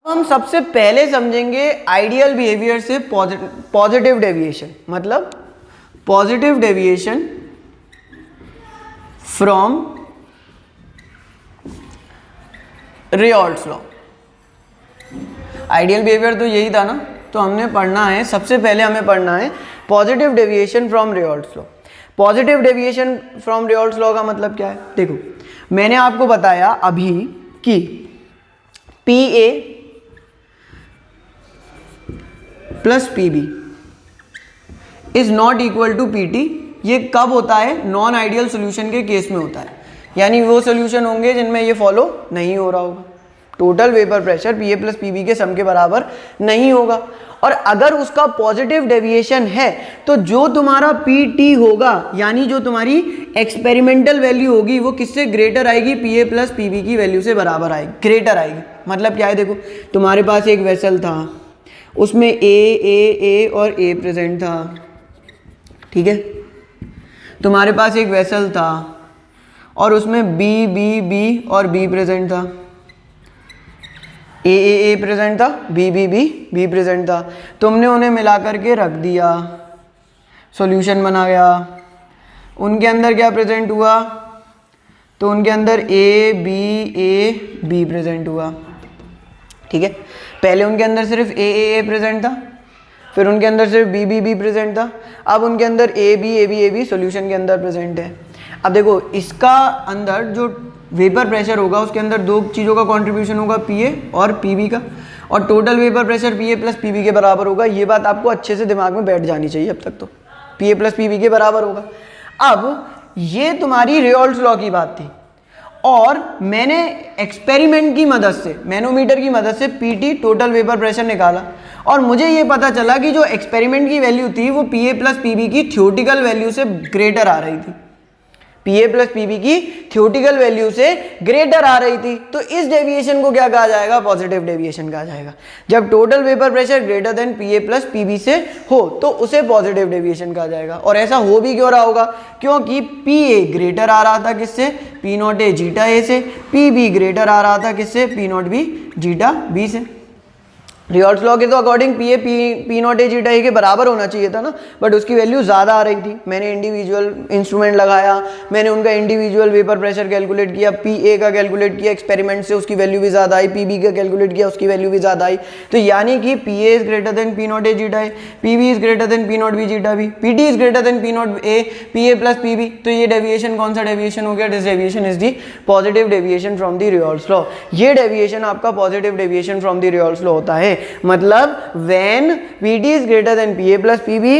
हम सबसे पहले समझेंगे आइडियल बिहेवियर से पॉजिटिव डेविएशन, मतलब positive deviation from Raoult's law. Ideal behaviour तो यही था ना, तो हमने पढ़ना है, सबसे पहले हमें पढ़ना है positive deviation from Raoult's law. Positive deviation from Raoult's law का मतलब क्या है? देखो मैंने आपको बताया अभी कि P A plus P B is not equal to P T. ये कब होता है? नॉन आइडियल सोल्यूशन के केस में होता है, यानी वो सोल्यूशन होंगे जिनमें ये फॉलो नहीं हो रहा होगा, total vapour pressure P A plus P B के सम के बराबर नहीं होगा। और अगर उसका पॉजिटिव डेविएशन है तो जो तुम्हारा पी टी होगा, यानी जो तुम्हारी एक्सपेरिमेंटल वैल्यू होगी, वो किससे ग्रेटर आएगी? P A plus P B की वैल्यू से बराबर आएगी, ग्रेटर आएगी। मतलब क्या है? देखो तुम्हारे पास एक वेसल था, उसमें ए और ए प्रेजेंट था, ठीक है। तुम्हारे पास एक वेसल था और उसमें बी और बी प्रेजेंट था, ए प्रेजेंट था, बी प्रेजेंट था। तुमने उन्हें मिला करके रख दिया, सॉल्यूशन बना गया। उनके अंदर क्या प्रेजेंट हुआ? तो उनके अंदर ए बी प्रेजेंट हुआ, ठीक है। पहले उनके अंदर सिर्फ ए प्रेजेंट था, फिर उनके अंदर सिर्फ बी प्रेजेंट था, अब उनके अंदर ए बी सॉल्यूशन के अंदर प्रेजेंट है। अब देखो इसका अंदर जो वेपर प्रेशर होगा उसके अंदर दो चीज़ों का कंट्रीब्यूशन होगा, पी ए और पी बी का, और total vapour pressure P A plus P B के बराबर होगा। ये बात आपको अच्छे से दिमाग में बैठ जानी चाहिए अब तक, तो P A plus P B के बराबर होगा। अब ये तुम्हारी रेयॉल्ड्स लॉ की बात थी, और मैंने एक्सपेरिमेंट की मदद से, मैनोमीटर की मदद से P T total vapour pressure निकाला, और मुझे ये पता चला कि जो एक्सपेरिमेंट की वैल्यू थी वो P A plus P B की थ्योरेटिकल वैल्यू से ग्रेटर आ रही थी, P A plus P B की थ्योरेटिकल वैल्यू से ग्रेटर आ रही थी। तो इस डेविएशन को क्या कहा जाएगा? पॉजिटिव डेविएशन कहा जाएगा। जब total vapour pressure greater than P A plus P B से हो तो उसे पॉजिटिव डेविएशन कहा जाएगा। और ऐसा हो भी क्यों रहा होगा? क्योंकि पी ए ग्रेटर आ रहा था किससे? P not A zeta A से। पी बी ग्रेटर आ रहा था किससे? P not B zeta B से। रेयॉल्ड्स लॉ के तो according P A P not A zeta A के बराबर होना चाहिए था ना, बट उसकी वैल्यू ज़्यादा आ रही थी। मैंने इंडिविजुअल इंस्ट्रूमेंट लगाया, मैंने उनका इंडिविजुअल वेपर प्रेशर कैलकुलेट किया, पी ए का कैलकुलेट किया एक्सपेरिमेंट से, उसकी वैल्यू भी ज़्यादा आई, पी बी का कैलकुलेट किया, उसकी वैल्यू भी ज़्यादा आई। तो यानी कि P A is greater than P not A zeta A, P B is greater than P not B zeta B, P T is greater than P not A, P A plus P B. तो ये deviation कौन सा deviation हो गया? This deviation is the positive deviation from the Raoult's law. ये deviation आपका positive deviation from the Raoult's law होता है। मतलब when Pt is greater than Pa plus Pb,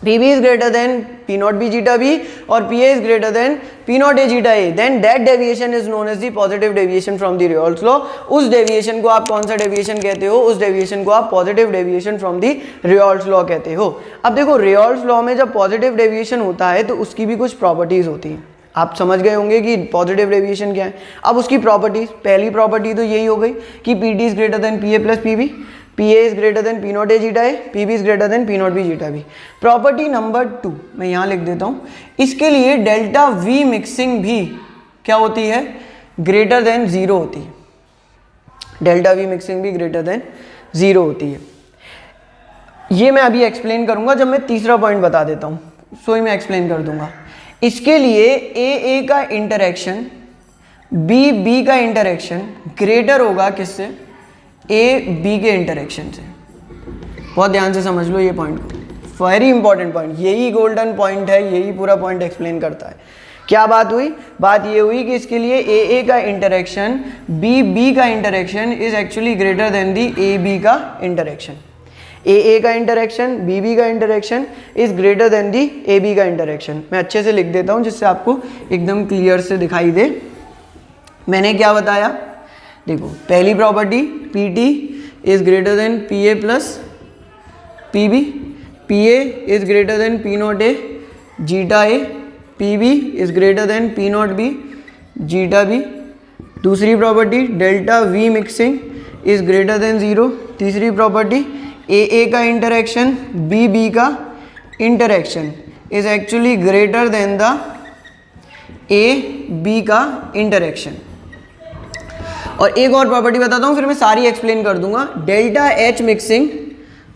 Pb is greater than P naught B zeta B, और Pa is greater than P naught A zeta A, then that deviation is known as the positive deviation from the Reynolds law। उस deviation को आप कौन सा deviation कहते हो? उस deviation को आप positive deviation from the Raoult's law कहते हो। अब देखो रेयॉल्ड्स लॉ में जब पॉजिटिव डेविएशन होता है तो उसकी भी कुछ प्रॉपर्टीज होती हैं। आप समझ गए होंगे कि पॉजिटिव डेविएशन क्या है। अब उसकी प्रॉपर्टीज, पहली प्रॉपर्टी तो यही हो गई कि P T is greater than P A plus P B, P A is greater than P not A zeta A, P B is greater than P not B zeta B. Property number 2 मैं यहाँ लिख देता हूँ। इसके लिए delta V mixing भी क्या होती है? ग्रेटर देन 0 होती है। डेल्टा वी मिक्सिंग भी ग्रेटर देन 0 होती है। ये मैं अभी एक्सप्लेन करूँगा जब मैं तीसरा पॉइंट बता देता हूँ, सो ही मैं एक्सप्लेन कर दूंगा। इसके लिए ए का इंटरेक्शन बी का इंटरेक्शन ग्रेटर होगा किससे? ए बी के इंटरेक्शन से। बहुत ध्यान से समझ लो ये पॉइंट को, वेरी इंपॉर्टेंट पॉइंट, यही गोल्डन पॉइंट है, यही पूरा पॉइंट एक्सप्लेन करता है। क्या बात हुई? बात ये हुई कि इसके लिए ए का इंटरेक्शन बी का interaction is actually greater than the A B का इंटरेक्शन। ए का इंटरेक्शन बी का interaction is greater than the A B का इंटरेक्शन। मैं अच्छे से लिख देता हूँ जिससे आपको एकदम क्लियर से दिखाई दे। मैंने क्या बताया? देखो पहली property P T is greater than P A plus P B, P A is greater than P not A zeta A, P B is greater than P not B zeta B. दूसरी property delta V mixing is greater than 0। तीसरी property A का interaction B का interaction is actually greater than the A B का interaction. और एक और property बताता हूँ फिर मैं सारी एक्सप्लेन कर दूंगा। डेल्टा एच मिक्सिंग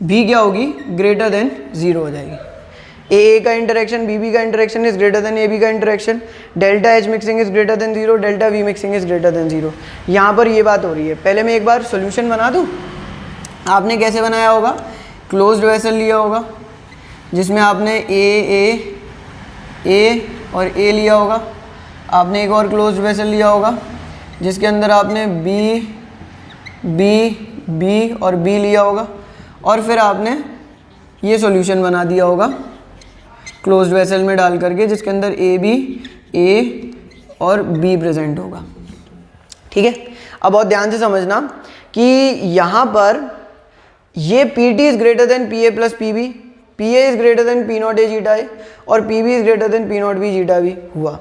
भी क्या होगी? ग्रेटर देन 0 हो जाएगी। ए का इंटरेक्शन बी का interaction is greater than A B का interaction, delta H mixing is greater than 0, delta V mixing is greater than 0। यहाँ पर ये बात हो रही है। पहले मैं एक बार सोल्यूशन बना दूँ। आपने कैसे बनाया होगा? क्लोज्ड वेसल लिया होगा, जिसमें आपने ए और ए लिया होगा, आपने एक और क्लोज्ड वेसल लिया होगा जिसके अंदर आपने बी और बी लिया होगा, और फिर आपने ये सॉल्यूशन बना दिया होगा क्लोज्ड वेसल में डाल करके, जिसके अंदर ए और बी प्रेजेंट होगा। ठीक है, अब बहुत ध्यान से समझना कि यहाँ पर ये P T is greater than P A plus P B, P A is greater than P not A zeta A, और P B is greater than P not B zeta B हुआ।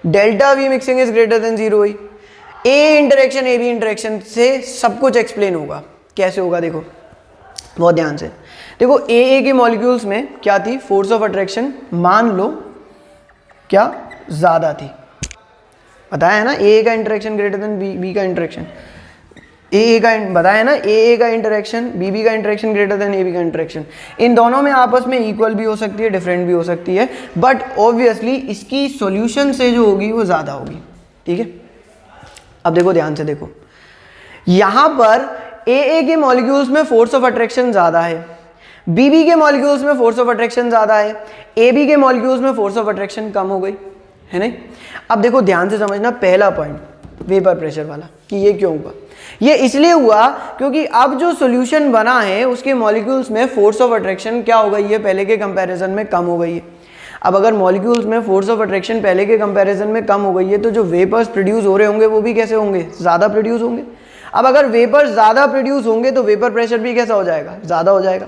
Delta V mixing is greater than zero हुई। A interaction A B interaction से सब कुछ explain होगा। कैसे होगा देखो बहुत ध्यान से देखो। ए के मॉलिक्यूल्स में क्या थी, फोर्स ऑफ अट्रैक्शन मान लो क्या ज़्यादा थी, बताया है ना, ए का इंटरेक्शन ग्रेटर देन बी का इंटरेक्शन, ए का बताया ना, ए का इंटरेक्शन बी का interaction greater than A B का इंटरेक्शन। इन दोनों में आपस में इक्वल भी हो सकती है, डिफरेंट भी हो सकती है, बट ऑब्वियसली इसकी सॉल्यूशन से जो होगी वो ज़्यादा होगी। ठीक है, अब देखो ध्यान से देखो, यहाँ पर ए के मॉलिक्यूल्स में फोर्स ऑफ अट्रैक्शन ज़्यादा है, बी के मॉलिक्यूल्स में फोर्स ऑफ अट्रैक्शन ज़्यादा है, ए बी के मॉलिक्यूल्स में फोर्स ऑफ अट्रैक्शन कम हो गई है नहीं। अब देखो ध्यान से समझना पहला पॉइंट वेपर प्रेशर वाला, कि ये क्यों हुआ। ये इसलिए हुआ क्योंकि अब जो सॉल्यूशन बना है उसके मॉलिक्यूल्स में फोर्स ऑफ अट्रैक्शन क्या हो गई है, पहले के कंपैरिजन में कम हो गई है। अब अगर मॉलिक्यूल्स में फोर्स ऑफ अट्रैक्शन पहले के कंपैरिजन में कम हो गई है तो जो वेपर्स प्रोड्यूस हो रहे होंगे वो भी कैसे होंगे, ज़्यादा प्रोड्यूस होंगे। अब अगर वेपर्स ज़्यादा प्रोड्यूस होंगे तो वेपर प्रेशर भी कैसा हो जाएगा, ज़्यादा हो जाएगा।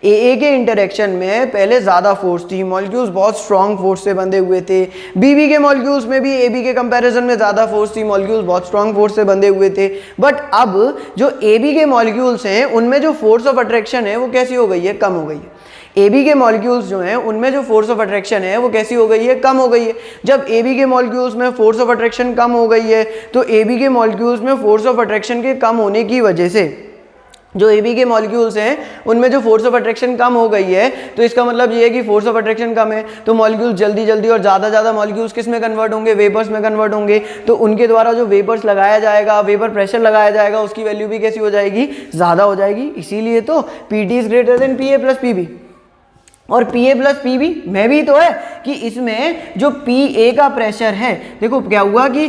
ए के इंटरेक्शन में पहले ज़्यादा फोर्स थी, मॉलिक्यूल्स बहुत स्ट्रॉन्ग फोर्स से बंधे हुए थे, बी के मॉलिक्यूल्स में भी ए बी के कंपैरिजन में ज़्यादा फोर्स थी, मॉलिक्यूल्स बहुत स्ट्रॉन्ग फोर्स से बंधे हुए थे। बट अब जो ए बी के मॉलिक्यूल्स हैं उनमें जो फोर्स ऑफ अट्रैक्शन है वो कैसी हो गई है, कम हो गई है। ए बी के मॉलिक्यूल्स जो हैं उनमें जो फोर्स ऑफ अट्रैक्शन है वो कैसी हो गई है, कम हो गई है। जब ए बी के मॉलिक्यूल्स में फोर्स ऑफ अट्रैक्शन कम हो गई है तो ए बी के मॉलिक्यूल्स में फोर्स ऑफ अट्रैक्शन के कम होने की वजह से जो ए बी के मॉलिक्यूल्स हैं उनमें जो फोर्स ऑफ अट्रैक्शन कम हो गई है, तो इसका मतलब ये है कि फोर्स ऑफ अट्रैक्शन कम है तो मॉलिक्यूल्स जल्दी जल्दी और ज़्यादा मॉलिक्यूल्स किस में कन्वर्ट होंगे, वेपर्स में कन्वर्ट होंगे। तो उनके द्वारा जो वेपर्स लगाया जाएगा, वेपर प्रेशर लगाया जाएगा, उसकी वैल्यू भी कैसी हो जाएगी, ज़्यादा हो जाएगी। इसीलिए तो P T is greater than P A plus P B, और P A plus P B में भी तो है कि इसमें जो पी ए का प्रेशर है, देखो क्या हुआ कि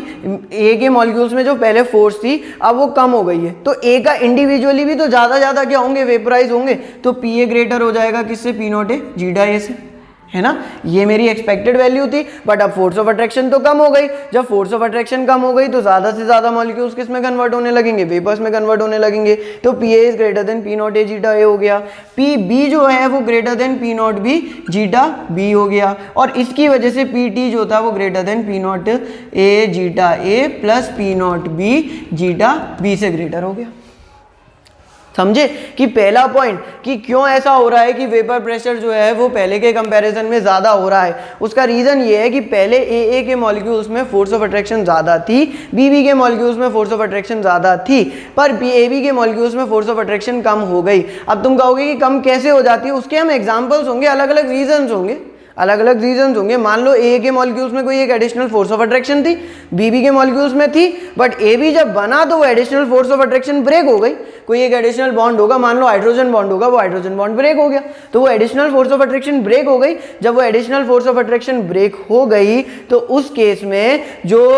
ए के मॉलिक्यूल्स में जो पहले फोर्स थी अब वो कम हो गई है, तो ए का इंडिविजुअली भी तो ज़्यादा क्या होंगे, वेपराइज होंगे। तो पी ए ग्रेटर हो जाएगा किससे, P not A zeta A से, है ना। ये मेरी एक्सपेक्टेड वैल्यू थी, बट अब फोर्स ऑफ अट्रैक्शन तो कम हो गई। जब फोर्स ऑफ अट्रैक्शन कम हो गई तो ज़्यादा से ज़्यादा मॉलिक्यूल्स किस में कन्वर्ट होने लगेंगे, वेपर्स में कन्वर्ट होने लगेंगे। तो P A is greater than P not A zeta A हो गया, पी बी जो है वो greater than P not B zeta B हो गया, और इसकी वजह से पी टी जो था वो greater than P not A zeta A plus P not B zeta B से ग्रेटर हो गया। समझे कि पहला पॉइंट कि क्यों ऐसा हो रहा है कि वेपर प्रेशर जो है वो पहले के कंपैरिजन में ज़्यादा हो रहा है, उसका रीज़न ये है कि पहले ए के मॉलिक्यूल्स में फोर्स ऑफ अट्रैक्शन ज़्यादा थी, बी के मॉलिक्यूल्स में फोर्स ऑफ अट्रैक्शन ज़्यादा थी, पर ए बी के मॉलिक्यूल्स में फोर्स ऑफ अट्रैक्शन कम हो गई। अब तुम कहोगे कि कम कैसे हो जाती है, उसके हम एग्जाम्पल्स होंगे, अलग अलग रीजन्स होंगे। मान लो ए के मॉलिक्यूल्स में कोई एक एडिशनल फोर्स ऑफ अट्रैक्शन थी, बी के मॉलिक्यूल्स में थी, बट ए बी जब बना तो वो additional force of attraction break हो गई। कोई एक एडिशनल बॉन्ड होगा, मान लो हाइड्रोजन बॉन्ड होगा, वो हाइड्रोजन बॉन्ड ब्रेक हो गया, तो वो additional force of attraction break हो गई। जब वो additional force of attraction break हो गई तो उस केस में जो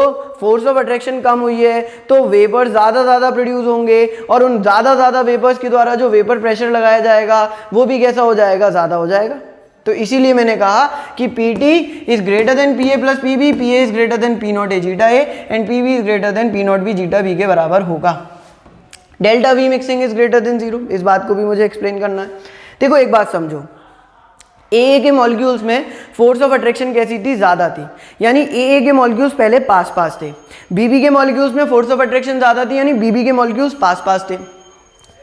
फोर्स ऑफ अट्रैक्शन कम हुई है तो वेपर ज़्यादा प्रोड्यूस होंगे, और उन ज़्यादा वेपर्स के द्वारा जो वेपर प्रेशर लगाया जाएगा वो भी कैसा हो जाएगा, ज़्यादा हो जाएगा। तो इसीलिए मैंने कहा कि P T is greater than P A plus P B, P A is greater than P not A zeta A, and P B is greater than P not B zeta B के बराबर होगा। Delta V mixing is greater than zero, इस बात को भी मुझे explain करना है। देखो एक बात समझो, ए के मॉलिक्यूल्स में फोर्स ऑफ अट्रैक्शन कैसी थी, ज़्यादा थी, यानी ए के मॉलिक्यूल्स पहले पास थे। बी के मॉलिक्यूल्स में फोर्स ऑफ अट्रैक्शन ज़्यादा थी, यानी बी के मॉलिक्यूल्स पास थे।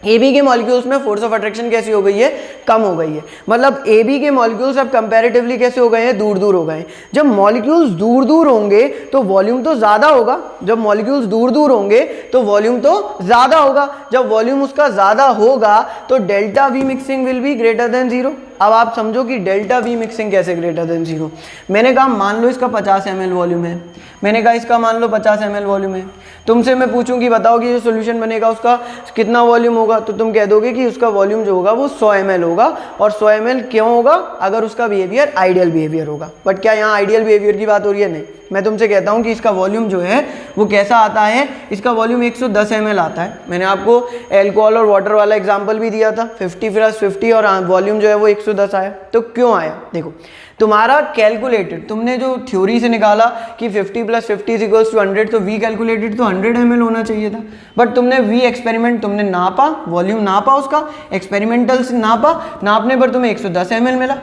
ए बी के मॉलिक्यूल्स में फोर्स ऑफ अट्रैक्शन कैसी हो गई है, कम हो गई है। मतलब ए बी के मॉलिक्यूल्स अब कंपैरेटिवली कैसे हो गए हैं, दूर हो गए हैं। जब मॉलिक्यूल्स दूर होंगे तो वॉल्यूम तो ज़्यादा होगा, जब मॉलिक्यूल्स दूर होंगे तो वॉल्यूम तो ज़्यादा होगा। जब वॉल्यूम उसका ज़्यादा होगा तो delta V mixing will be greater than zero, अब आप समझो कि डेल्टा वी मिक्सिंग कैसे ग्रेटर देन 0। मैंने कहा मान लो इसका 50 ml वॉल्यूम है, मैंने कहा इसका मान लो 50 ml वॉल्यूम है। तुमसे मैं पूछूं कि बताओ कि जो सोल्यूशन बनेगा उसका कितना वॉल्यूम होगा, तो तुम कह दोगे कि उसका वॉल्यूम जो होगा वो 100 ml होगा। और 100 ml क्यों होगा? अगर उसका बिहेवियर आइडियल बिहेवियर होगा। बट क्या यहाँ आइडियल बिहेवियर की बात हो रही है? नहीं। मैं तुमसे कहता हूँ कि इसका वॉल्यूम जो है वो कैसा आता है, इसका वॉल्यूम 110 ml आता है। मैंने आपको एल्कोहल और वाटर वाला एग्जाम्पल भी दिया था, 50 + 50 और वॉल्यूम जो है वो 110 आया। तो क्यों आया? देखो तुम्हारा कैलकुलेटेड, तुमने जो थ्योरी से निकाला कि 50 + 50 = 100, तो वी कैलकुलेटेड तो 100 ml होना चाहिए था। बट तुमने वी एक्सपेरिमेंट तुमने नापा, वॉल्यूम नापा उसका, एक्सपेरिमेंटल से नापा, नापने पर तुम्हें 110 ml मिला।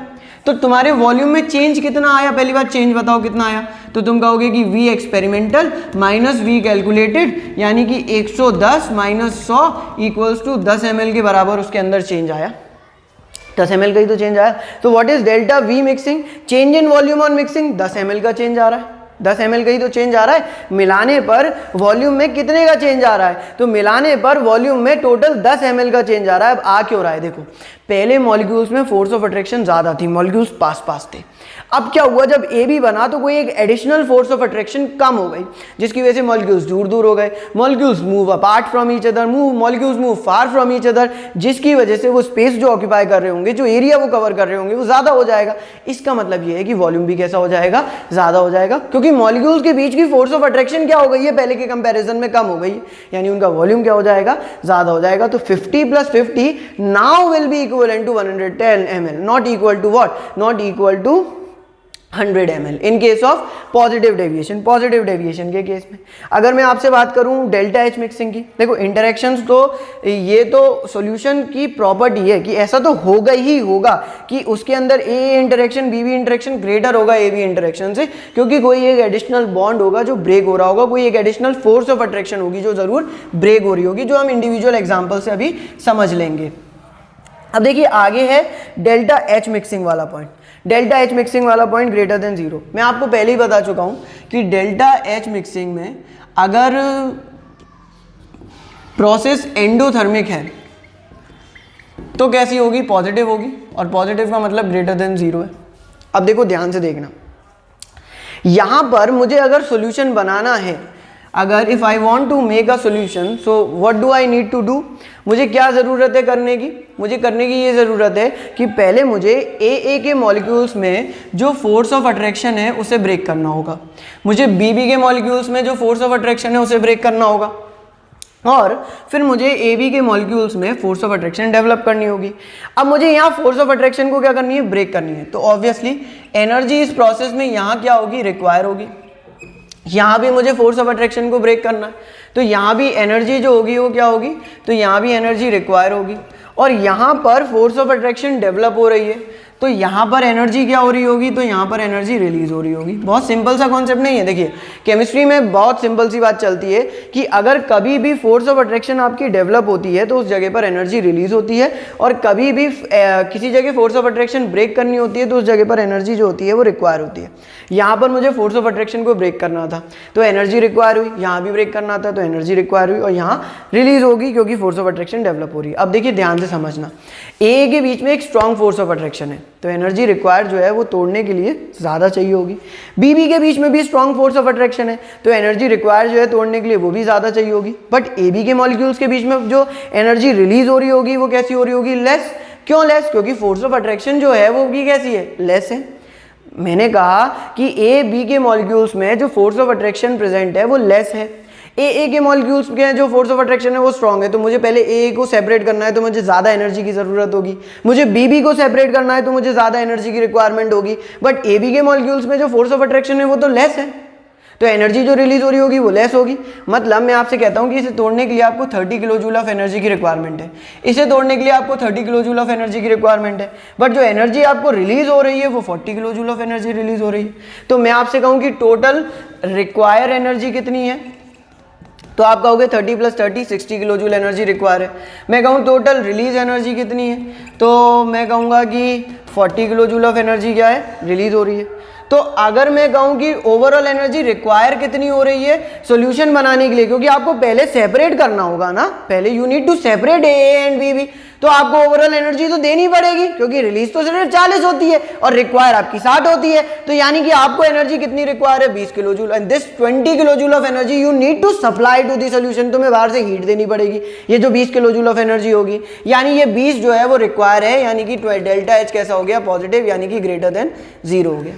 तो तुम्हारे वॉल्यूम में चेंज कितना आया? पहली बात चेंज बताओ कितना आया? तो तुम कहोगे कि V experimental minus V calculated, यानी कि 110 - 100 = 10 ml के बराबर उसके अंदर चेंज आया। 10 ml का ही तो चेंज आया। तो what is delta V mixing? Change in volume on mixing, 10 ml का चेंज आ रहा है। 10 ml का ही तो चेंज आ रहा है। मिलाने पर वॉल्यूम में कितने का चेंज आ रहा है? तो मिलाने पर वॉल्यूम में टोटल 10 ml का चेंज आ रहा है। अब आ क्यों रहा है? देखो पहले मॉलिक्यूल्स में फोर्स ऑफ अट्रैक्शन ज्यादा थी, मॉलिक्यूल्स पास पास थे। अब क्या हुआ, जब ए बी बना तो कोई एक एडिशनल फोर्स ऑफ अट्रैक्शन कम हो गई, जिसकी वजह से मॉलिक्यूल्स दूर दूर हो गए। Molecules move apart from each other, molecules move far from each other, जिसकी वजह से वो स्पेस जो ऑक्यूपाई कर रहे होंगे, जो एरिया वो कवर कर रहे होंगे, वो ज्यादा हो जाएगा। इसका मतलब ये है कि वॉल्यूम भी कैसा हो जाएगा? ज्यादा हो जाएगा, क्योंकि मॉलिक्यूल्स के बीच की फोर्स ऑफ अट्रैक्शन क्या हो गई है? पहले के कंपैरिजन में कम हो गई है, यानी उनका वॉल्यूम क्या हो जाएगा? ज्यादा हो जाएगा। तो 50 + 50 now will be equivalent to 110 ml, not equal to what? Not equal to 100 ml in case of positive deviation. Positive deviation के केस में अगर मैं आपसे बात करूं डेल्टा एच मिक्सिंग की, देखो इंटरेक्शंस तो ये तो सॉल्यूशन की प्रॉपर्टी है कि ऐसा तो होगा ही होगा कि उसके अंदर A interaction B B interaction greater होगा ए बी इंटरेक्शन से, क्योंकि कोई एक एडिशनल बॉन्ड होगा जो ब्रेक हो रहा होगा, कोई एक एडिशनल फोर्स ऑफ अट्रैक्शन होगी जो जरूर ब्रेक हो रही होगी, जो हम इंडिविजुअल एग्जाम्पल से अभी समझ लेंगे। अब देखिए आगे है डेल्टा एच मिक्सिंग वाला पॉइंट। डेल्टा एच मिक्सिंग वाला पॉइंट ग्रेटर देन 0। मैं आपको पहले ही बता चुका हूं कि डेल्टा एच मिक्सिंग में अगर प्रोसेस एंडोथर्मिक है तो कैसी होगी? पॉजिटिव होगी, और पॉजिटिव का मतलब ग्रेटर देन 0 है। अब देखो ध्यान से देखना, यहां पर मुझे अगर सॉल्यूशन बनाना है, अगर if I want to make a solution, so what do I need to do? मुझे क्या ज़रूरत है करने की? मुझे करने की ये ज़रूरत है कि पहले मुझे ए के मॉलिक्यूल्स में जो फोर्स ऑफ अट्रैक्शन है उसे ब्रेक करना होगा, मुझे बी के मॉलिक्यूल्स में जो फोर्स ऑफ अट्रैक्शन है उसे ब्रेक करना होगा, और फिर मुझे ए बी के मॉलिक्यूल्स में फोर्स ऑफ अट्रैक्शन डेवलप करनी होगी। अब मुझे यहाँ फोर्स ऑफ अट्रैक्शन को क्या करनी है? ब्रेक करनी है। तो ऑब्वियसली एनर्जी इस प्रोसेस में यहाँ क्या होगी? रिक्वायर होगी। यहाँ भी मुझे फोर्स ऑफ अट्रैक्शन को ब्रेक करना है, तो यहाँ भी एनर्जी जो होगी वो क्या होगी? तो यहाँ भी एनर्जी रिक्वायर होगी, और यहाँ पर फोर्स ऑफ अट्रैक्शन डेवलप हो रही है, तो यहाँ पर एनर्जी क्या हो रही होगी? तो यहाँ पर एनर्जी रिलीज हो रही होगी। बहुत सिंपल सा कॉन्सेप्ट नहीं है। देखिए केमिस्ट्री में बहुत सिंपल सी बात चलती है कि अगर कभी भी फोर्स ऑफ अट्रैक्शन आपकी डेवलप होती है तो उस जगह पर एनर्जी रिलीज होती है, और कभी भी किसी जगह फोर्स ऑफ अट्रैक्शन ब्रेक करनी होती है तो उस जगह पर एनर्जी जो होती है वो रिक्वायर होती है। यहाँ पर मुझे फोर्स ऑफ अट्रैक्शन को ब्रेक करना था तो एनर्जी रिक्वायर हुई, यहाँ भी ब्रेक करना था तो एनर्जी रिक्वायर हुई, और यहाँ रिलीज होगी क्योंकि फोर्स ऑफ अट्रैक्शन डेवलप हो रही है। अब देखिए ध्यान से समझना, ए के बीच में एक स्ट्रॉन्ग फोर्स ऑफ अट्रैक्शन है तो एनर्जी रिक्वायर जो है वो तोड़ने के लिए ज़्यादा चाहिए होगी। बी के बीच में भी स्ट्रॉन्ग फोर्स ऑफ अट्रैक्शन है तो एनर्जी रिक्वायर जो है तोड़ने के लिए वो भी ज़्यादा चाहिए होगी। बट ए बी के मॉलिक्यूल्स के बीच में जो एनर्जी रिलीज हो रही होगी वो कैसी हो रही होगी? लेस। क्यों लेस? क्योंकि फोर्स ऑफ अट्रैक्शन जो है वो भी कैसी है? लेस है। मैंने कहा कि ए बी के मॉलिक्यूल्स में जो फोर्स ऑफ अट्रैक्शन प्रेजेंट है वो लेस है, ए के मॉलिक्यूल्स के जो फोर्स ऑफ अट्रैक्शन है वो स्ट्रॉन्ग है, तो मुझे पहले ए को सेपरेट करना है तो मुझे ज़्यादा एनर्जी की ज़रूरत होगी, मुझे बी को सेपरेट करना है तो मुझे ज़्यादा एनर्जी की रिक्वायरमेंट होगी। बट ए बी के मॉलिक्यूल्स में जो फोर्स ऑफ अट्रैक्शन है वो तो लेस है, तो एनर्जी जो रिलीज हो रही होगी वो लेस होगी। मतलब मैं आपसे कहता हूँ कि इसे तोड़ने के लिए आपको 30 किलो जूल ऑफ एनर्जी की रिक्वायरमेंट है, इसे तोड़ने के लिए आपको 30 किलो जूल ऑफ एनर्जी की रिक्वायरमेंट है, बट जो एनर्जी आपको रिलीज हो रही है वो 40 kilo joule of energy release हो रही है। तो मैं आपसे कहूँ कि टोटल रिक्वायर एनर्जी कितनी है, तो आप कहोगे 30 + 30 60 किलो जूल एनर्जी रिक्वायर है। मैं कहूँ टोटल रिलीज एनर्जी कितनी है, तो मैं कहूँगा कि 40 किलो जूल ऑफ एनर्जी क्या है? रिलीज हो रही है। तो अगर मैं कहूं कि ओवरऑल एनर्जी रिक्वायर कितनी हो रही है सॉल्यूशन बनाने के लिए, क्योंकि आपको पहले सेपरेट करना होगा ना, पहले you need to separate A and B भी, तो आपको ओवरऑल एनर्जी तो देनी पड़ेगी, क्योंकि रिलीज तो सिर्फ 40 होती है और रिक्वायर आपकी 60 होती है। तो यानी कि आपको एनर्जी कितनी रिक्वायर है 20 kilo joule, and this 20 kilo joule of energy you need to supply to the solution. तुम्हें बाहर से हीट देनी पड़ेगी, ये जो 20 किलो जूल ऑफ एनर्जी होगी, यानी ये 20 जो है वो रिक्वायर है, यानी कि डेल्टा एच कैसा हो गया पॉजिटिव, यानी कि ग्रेटर देन 0 हो गया।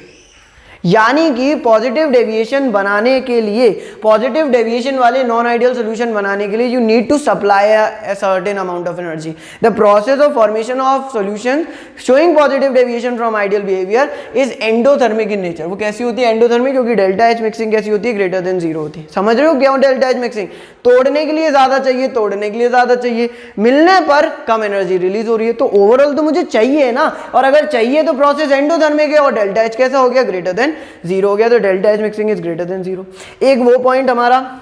यानी कि पॉजिटिव डेविएशन बनाने के लिए, पॉजिटिव डेविएशन वाले नॉन आइडियल सोल्यूशन बनाने के लिए you need to supply a certain amount of energy. The process of formation of solution showing positive deviation from ideal behaviour is endothermic in nature. वो कैसी होती है एंडोथर्मिक, क्योंकि delta H mixing कैसी होती है ग्रेटर देन 0 होती है। समझ रहे हो क्यों डेल्टा एच मिक्सिंग? तोड़ने के लिए ज्यादा चाहिए, तोड़ने के लिए ज्यादा चाहिए, मिलने पर कम एनर्जी रिलीज हो रही है। तो ओवरऑल तो मुझे चाहिए ना, और अगर चाहिए तो प्रोसेस एंडोथर्मिक है और डेल्टा एच कैसा हो गया ग्रेटर देन 0 हो गया, तो delta H mixing is greater than 0। एक वो पॉइंट हमारा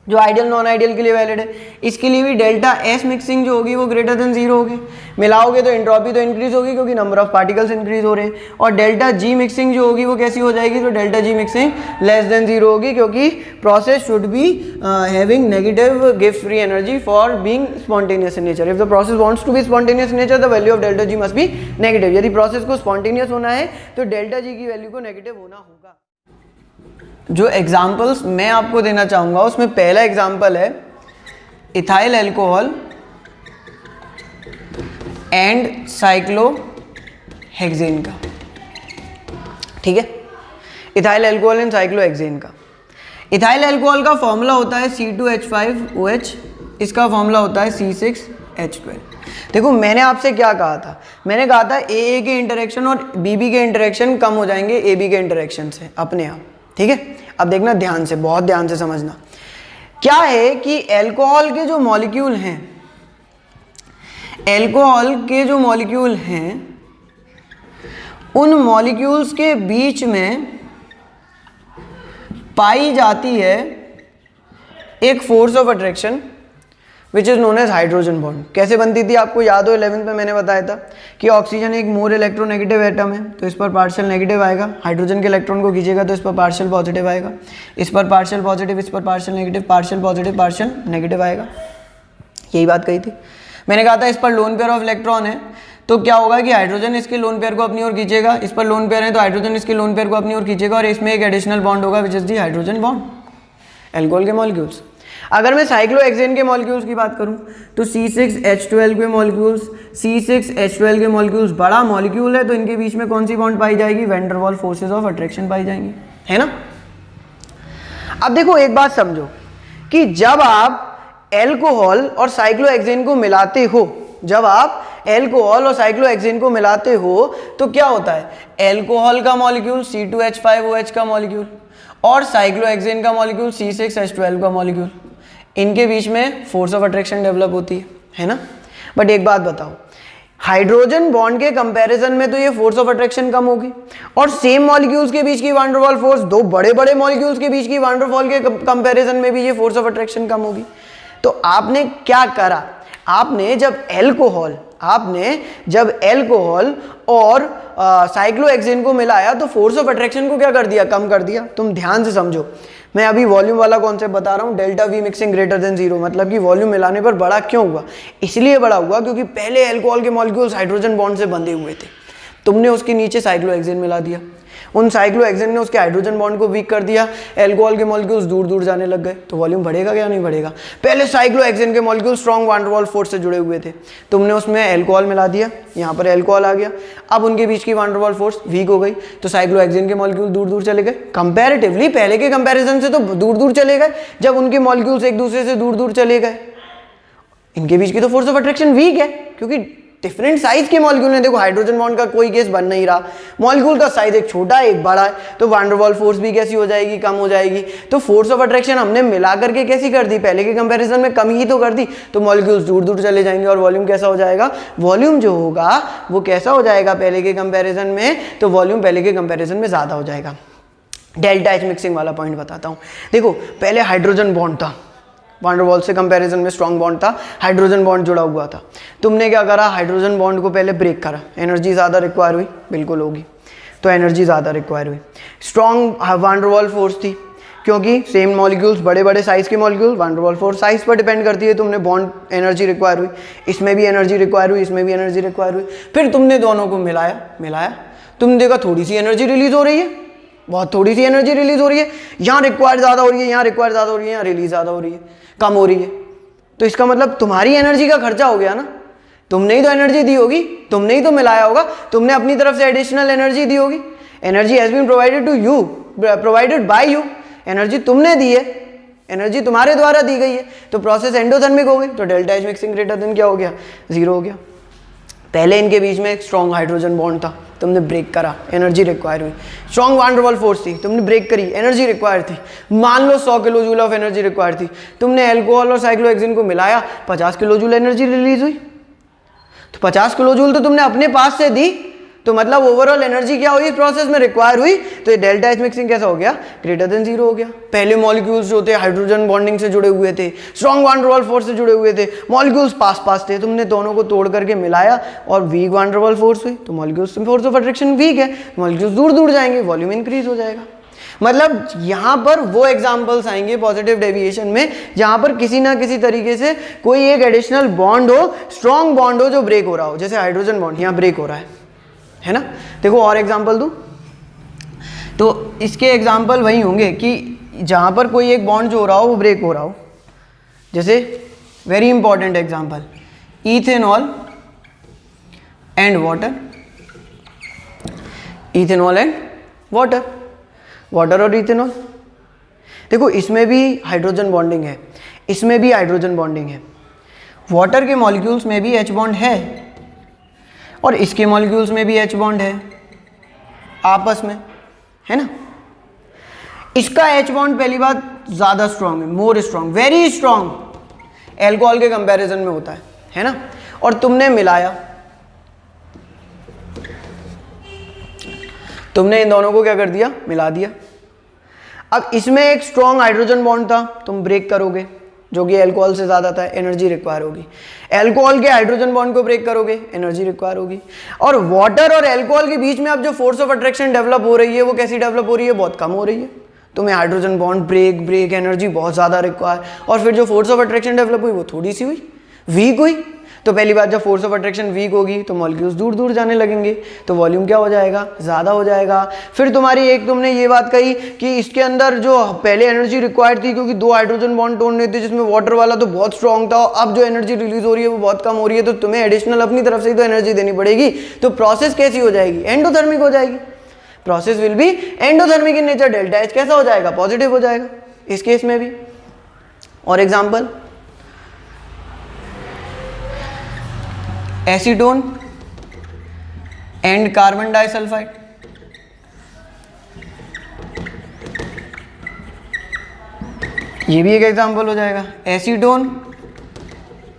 जो आइडियल नॉन आइडियल के लिए वैलिड है, इसके लिए भी डेल्टा एस मिक्सिंग जो होगी वो ग्रेटर देन 0 होगी। मिलाओगे तो एंट्रोपी तो इंक्रीज होगी क्योंकि नंबर ऑफ पार्टिकल्स इंक्रीज हो रहे हैं, और डेल्टा जी मिक्सिंग जो होगी वो कैसी हो जाएगी, तो delta G mixing less than 0 होगी, क्योंकि process should be having negative गिव्स free energy for being spontaneous in nature. If the process wants to be spontaneous in nature the value of delta G must be negative. यदि process को spontaneous होना है तो delta जी की value को negative होना होगा। जो एग्जाम्पल्स मैं आपको देना चाहूँगा उसमें पहला एग्जाम्पल है इथाइल एल्कोहल एंड साइक्लोहेक्सेन का। ठीक है, इथाइल एल्कोहल एंड साइक्लोहेक्सेन का। इथाइल एल्कोहल का फॉर्मूला होता है C2H5OH, इसका फॉर्मूला होता है C6H12। देखो मैंने आपसे क्या कहा था, मैंने कहा था AA के इंटरेक्शन और BB के इंटरेक्शन कम हो जाएंगे AB के इंटरेक्शन से अपने आप। ठीक है, अब देखना ध्यान से, बहुत ध्यान से समझना। क्या है कि एल्कोहल के जो मॉलिक्यूल हैं, एल्कोहल के जो मॉलिक्यूल हैं, उन मॉलिक्यूल्स के बीच में पाई जाती है एक force of attraction which is known as hydrogen bond. कैसे बनती थी आपको याद हो, 11th में मैंने बताया था कि ऑक्सीजन एक मोर इलेक्ट्रोनेगेटिव एटम है, तो इस पर पार्शियल नेगेटिव आएगा, हाइड्रोजन के इलेक्ट्रॉन को खींचेगा तो इस पर पार्शियल पॉजिटिव आएगा, इस पर पार्शियल पॉजिटिव, इस पर partial negative, partial positive partial negative आएगा। यही बात कही थी मैंने, कहा था इस पर लोन पेयर ऑफ इलेक्ट्रॉन है तो क्या होगा कि हाइड्रोजन इसके लोन पेयर को अपनी ओर खींचेगा, इस पर लोन पेयर है तो हाइड्रोजन इसके लोन पेयर को अपनी ओर खींचेगा, और इसमें एक एडिशनल बॉन्ड होगा which is the hydrogen bond, alcohol के मॉलिक्यूल्स। अगर मैं साइक्लोहेक्सेन के मॉलिक्यूल्स की बात करूं तो C6H12 के मॉलिक्यूल्स, C6H12 के मॉलिक्यूल्स बड़ा मॉलिक्यूल है तो इनके बीच में कौन सी बॉन्ड पाई जाएगी, van der Waals forces of attraction पाई जाएंगी, है ना। अब देखो एक बात समझो कि जब आप एल्कोहल और साइक्लोहेक्सेन को मिलाते हो, जब आप एल्कोहल और साइक्लोहेक्सेन को मिलाते हो तो क्या होता है, एल्कोहल का मॉलिक्यूल C2H5OH का मॉलिक्यूल और साइक्लोहेक्सेन का मॉलिक्यूल C6H12 का मॉलिक्यूल, इनके बीच में फोर्स ऑफ अट्रैक्शन डेवलप होती है ना। बट एक बात बताओ, हाइड्रोजन बॉन्ड के कंपैरिजन में तो ये फोर्स ऑफ अट्रैक्शन कम होगी, और सेम मॉलिक्यूल्स के बीच की वैन डर वाल्स फोर्स, दो बड़े बड़े मॉलिक्यूल्स के बीच की वैन डर वाल्स के कंपैरिजन में भी ये फोर्स ऑफ अट्रैक्शन कम होगी। तो आपने क्या करा, आपने जब एल्कोहल और साइक्लोहेक्सेन को मिलाया तो फोर्स ऑफ अट्रैक्शन को क्या कर दिया, कम कर दिया। तुम ध्यान से समझो, मैं अभी वॉल्यूम वाला कॉन्सेप्ट बता रहा हूँ, delta V mixing greater than 0, मतलब कि वॉल्यूम मिलाने पर बड़ा क्यों हुआ, इसलिए बड़ा हुआ क्योंकि पहले एल्कोहल के मॉलिक्यूल्स हाइड्रोजन बॉन्ड से बंधे हुए थे, तुमने उसके नीचे साइक्लोहेक्सेन मिला दिया, उन साइक्लोहेक्सेन ने उसके हाइड्रोजन बॉन्ड को वीक कर दिया, एल्कोहल के मॉलिक्यूल्स दूर दूर जाने लग गए, तो वॉल्यूम बढ़ेगा क्या, नहीं बढ़ेगा। पहले साइक्लोहेक्सेन के molecule strong van der Waals force से जुड़े हुए थे, तुमने उसमें एल्कोहल मिला दिया, यहाँ पर एल्कोहल आ गया, अब उनके बीच की van der Waals force week हो गई, तो साइक्लोहेक्सेन के मॉलिक्यूल दूर दूर चले गए, कंपैरेटिवली पहले के कंपैरिजन से तो दूर दूर चले गए। जब उनके मॉलिक्यूल्स एक दूसरे से दूर दूर चले गए, इनके बीच की तो फोर्स ऑफ अट्रैक्शन वीक है, क्योंकि डिफरेंट साइज के मॉलिक्यूल हैं। देखो हाइड्रोजन बॉन्ड का कोई केस बन नहीं रहा, मॉलिक्यूल का साइज एक छोटा है एक बड़ा है, तो वैन डर वाल्स फोर्स भी कैसी हो जाएगी, कम हो जाएगी। तो फोर्स ऑफ अट्रैक्शन हमने मिला करके कैसी कर दी, पहले के कंपैरिजन में कम ही तो कर दी, तो मॉलिक्यूल्स दूर दूर चले जाएंगे और वॉल्यूम कैसा हो जाएगा, वॉल्यूम जो होगा वो कैसा हो जाएगा पहले के कंपैरिजन में, तो वॉल्यूम पहले के कंपैरिजन में ज्यादा हो जाएगा। डेल्टा एच मिक्सिंग वाला पॉइंट बताता हूँ। देखो पहले हाइड्रोजन बॉन्ड था, वैन डर वाल्स से कंपैरिजन में स्ट्रॉन्ग बॉन्ड था, हाइड्रोजन बॉन्ड जुड़ा हुआ था, तुमने क्या करा, हाइड्रोजन बॉन्ड को पहले ब्रेक करा, एनर्जी ज़्यादा रिक्वायर हुई, बिल्कुल होगी। तो एनर्जी ज़्यादा रिक्वायर हुई। स्ट्रॉन्ग वान डर वाल फोर्स थी, क्योंकि सेम मॉलिक्यूल्स, बड़े बड़े साइज के मॉलिक्यूल, वान डर वाल फोर्स साइज पर डिपेंड करती है, तुमने बॉन्ड एनर्जी रिक्वायर हुई, इसमें भी एनर्जी रिक्वायर हुई, इसमें भी एनर्जी रिक्वायर हुई। फिर तुमने दोनों को मिलाया, तुमने देखा थोड़ी सी एनर्जी रिलीज हो रही है, बहुत थोड़ी सी एनर्जी रिलीज हो रही है, यहाँ रिक्वायर ज़्यादा हो रही है, यहाँ रिक्वायर ज़्यादा हो रही है, यहाँ रिलीज ज़्यादा हो रही है, कम हो रही है। तो इसका मतलब तुम्हारी एनर्जी का खर्चा हो गया ना, तुमने ही तो एनर्जी दी होगी, तुमने ही तो मिलाया होगा, तुमने अपनी तरफ से एडिशनल एनर्जी दी होगी। Energy has been provided to you, provided by you, energy तुमने दी है, एनर्जी तुम्हारे द्वारा दी गई है, तो प्रोसेस एंडोथर्मिक हो गई, तो delta H mixing greater then क्या हो गया, 0 हो गया। पहले इनके बीच में एक स्ट्रॉन्ग हाइड्रोजन बॉन्ड था, तुमने ब्रेक करा, एनर्जी रिक्वायर हुई। स्ट्रॉन्ग वान डर वाल फोर्स थी, तुमने ब्रेक करी, एनर्जी रिक्वायर थी, मान लो 100 kilo joule of energy require थी, तुमने अल्कोहल और साइक्लोहेक्सेन को मिलाया, 50 किलो जूल एनर्जी रिलीज हुई। तो 50 किलो जूल तो तुमने अपने पास से दी, तो मतलब ओवरऑल एनर्जी क्या हुई, प्रोसेस में रिक्वायर हुई, तो ये डेल्टा एच मिक्सिंग कैसा हो गया, ग्रेटर देन 0 हो गया। पहले मॉलिक्यूल्स जो थे हाइड्रोजन बॉन्डिंग से जुड़े हुए थे, स्ट्रॉन्ग वान डर वाल फोर्स से जुड़े हुए थे, मॉलिक्यूल्स पास थे, तुमने दोनों को तोड़ करके मिलाया और वीक वान डर वाल फोर्स हुई, तो मॉलिक्यूल्स में फोर्स ऑफ अट्रैक्शन वीक है, मॉलिक्यूल्स दूर दूर जाएंगे, वॉल्यूम इंक्रीज हो जाएगा। मतलब यहाँ पर वो एग्जाम्पल्स आएंगे पॉजिटिव डेविएशन में जहाँ पर किसी ना किसी तरीके से कोई एक एडिशनल बॉन्ड हो, स्ट्रॉन्ग बॉन्ड हो जो ब्रेक हो रहा हो, जैसे हाइड्रोजन बॉन्ड यहाँ ब्रेक हो रहा है ना। देखो और एग्जाम्पल दूँ तो इसके एग्जाम्पल वही होंगे कि जहाँ पर कोई एक बॉन्ड जो हो रहा हो वो ब्रेक हो रहा हो, जैसे very important example ethanol and water, ethanol and water, water और इथेनॉल। देखो इसमें भी हाइड्रोजन बॉन्डिंग है, इसमें भी हाइड्रोजन बॉन्डिंग है, वाटर के मॉलिक्यूल्स में भी H बॉन्ड है और इसके मॉलिक्यूल्स में भी H बॉन्ड है आपस में, है ना। इसका H बॉन्ड पहली बात ज़्यादा स्ट्रॉन्ग है, more strong, very strong alcohol के कंपैरिजन में होता है ना। और तुमने मिलाया, तुमने इन दोनों को क्या कर दिया, मिला दिया। अब इसमें एक स्ट्रॉन्ग हाइड्रोजन बॉन्ड था, तुम ब्रेक करोगे जो कि अल्कोहल से ज़्यादा था, एनर्जी रिक्वायर होगी। अल्कोहल के हाइड्रोजन बॉन्ड को ब्रेक करोगे, एनर्जी रिक्वायर होगी। और वाटर और अल्कोहल के बीच में अब जो फोर्स ऑफ अट्रैक्शन डेवलप हो रही है वो कैसी डेवलप हो रही है, बहुत कम हो रही है। तुम्हें हाइड्रोजन बॉन्ड ब्रेक एनर्जी बहुत ज़्यादा रिक्वायर, और फिर जो फोर्स ऑफ अट्रैक्शन डेवलप हुई वो थोड़ी सी हुई, वीक हुई। तो पहली बात, जब फोर्स ऑफ अट्रैक्शन वीक होगी तो मॉलिक्यूल्स दूर दूर जाने लगेंगे, तो वॉल्यूम क्या हो जाएगा, ज़्यादा हो जाएगा। फिर तुम्हारी एक तुमने ये बात कही कि इसके अंदर जो पहले एनर्जी रिक्वायर्ड थी, क्योंकि 2 हाइड्रोजन बॉन्ड तोड़ने थे जिसमें वाटर वाला तो बहुत स्ट्रॉन्ग था, अब जो एनर्जी रिलीज हो रही है वो बहुत कम हो रही है, तो तुम्हें एडिशनल अपनी तरफ से ही तो एनर्जी देनी पड़ेगी। तो प्रोसेस कैसी हो जाएगी, एंडोथर्मिक हो जाएगी। Process will be endothermic in nature, delta H कैसा हो जाएगा, पॉजिटिव हो जाएगा इस केस में भी। और example acetone and carbon disulphide, ये भी एक एग्जांपल हो जाएगा। एसीटोन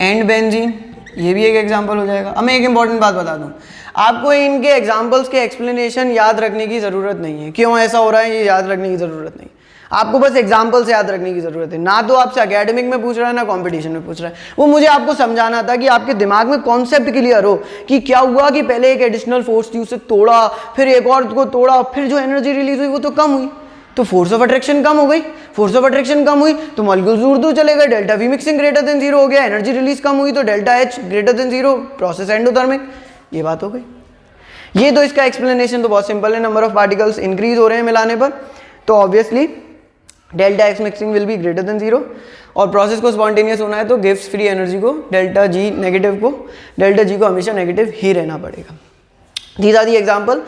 एंड बेंजीन, ये भी एक एग्जांपल हो जाएगा। अब मैं एक इंपॉर्टेंट बात बता दूं, आपको इनके एग्जांपल्स के एक्सप्लेनेशन याद रखने की ज़रूरत नहीं है, क्यों ऐसा हो रहा है ये याद रखने की ज़रूरत नहीं, आपको बस एग्जाम्पल्स याद रखने की ज़रूरत है। ना तो आपसे एकेडमिक में पूछ रहा है ना कंपटीशन में पूछ रहा है, वो मुझे आपको समझाना था कि आपके दिमाग में कॉन्सेप्ट क्लियर हो कि क्या हुआ कि पहले एक एडिशनल फोर्स थी उसे तोड़ा, फिर एक और को तोड़ा, फिर जो एनर्जी रिलीज हुई वो तो कम हुई, तो फोर्स ऑफ अट्रैक्शन कम हो गई। फोर्स ऑफ अट्रैक्शन कम हुई तो मॉलिक्यूल्स दूर दूर चले गए, delta V mixing greater than 0 हो गया, एनर्जी रिलीज कम हुई तो delta H greater than 0, process endothermic, ये बात हो गई। ये तो इसका एक्सप्लेनेशन तो बहुत सिंपल है, नंबर ऑफ पार्टिकल्स इंक्रीज हो रहे हैं मिलाने पर, तो obviously delta x mixing will be greater than 0, और प्रोसेस को स्पॉन्टेनियस होना है तो गिव्स फ्री एनर्जी को डेल्टा जी नेगेटिव को, डेल्टा जी को हमेशा नेगेटिव ही रहना पड़ेगा। These are the example: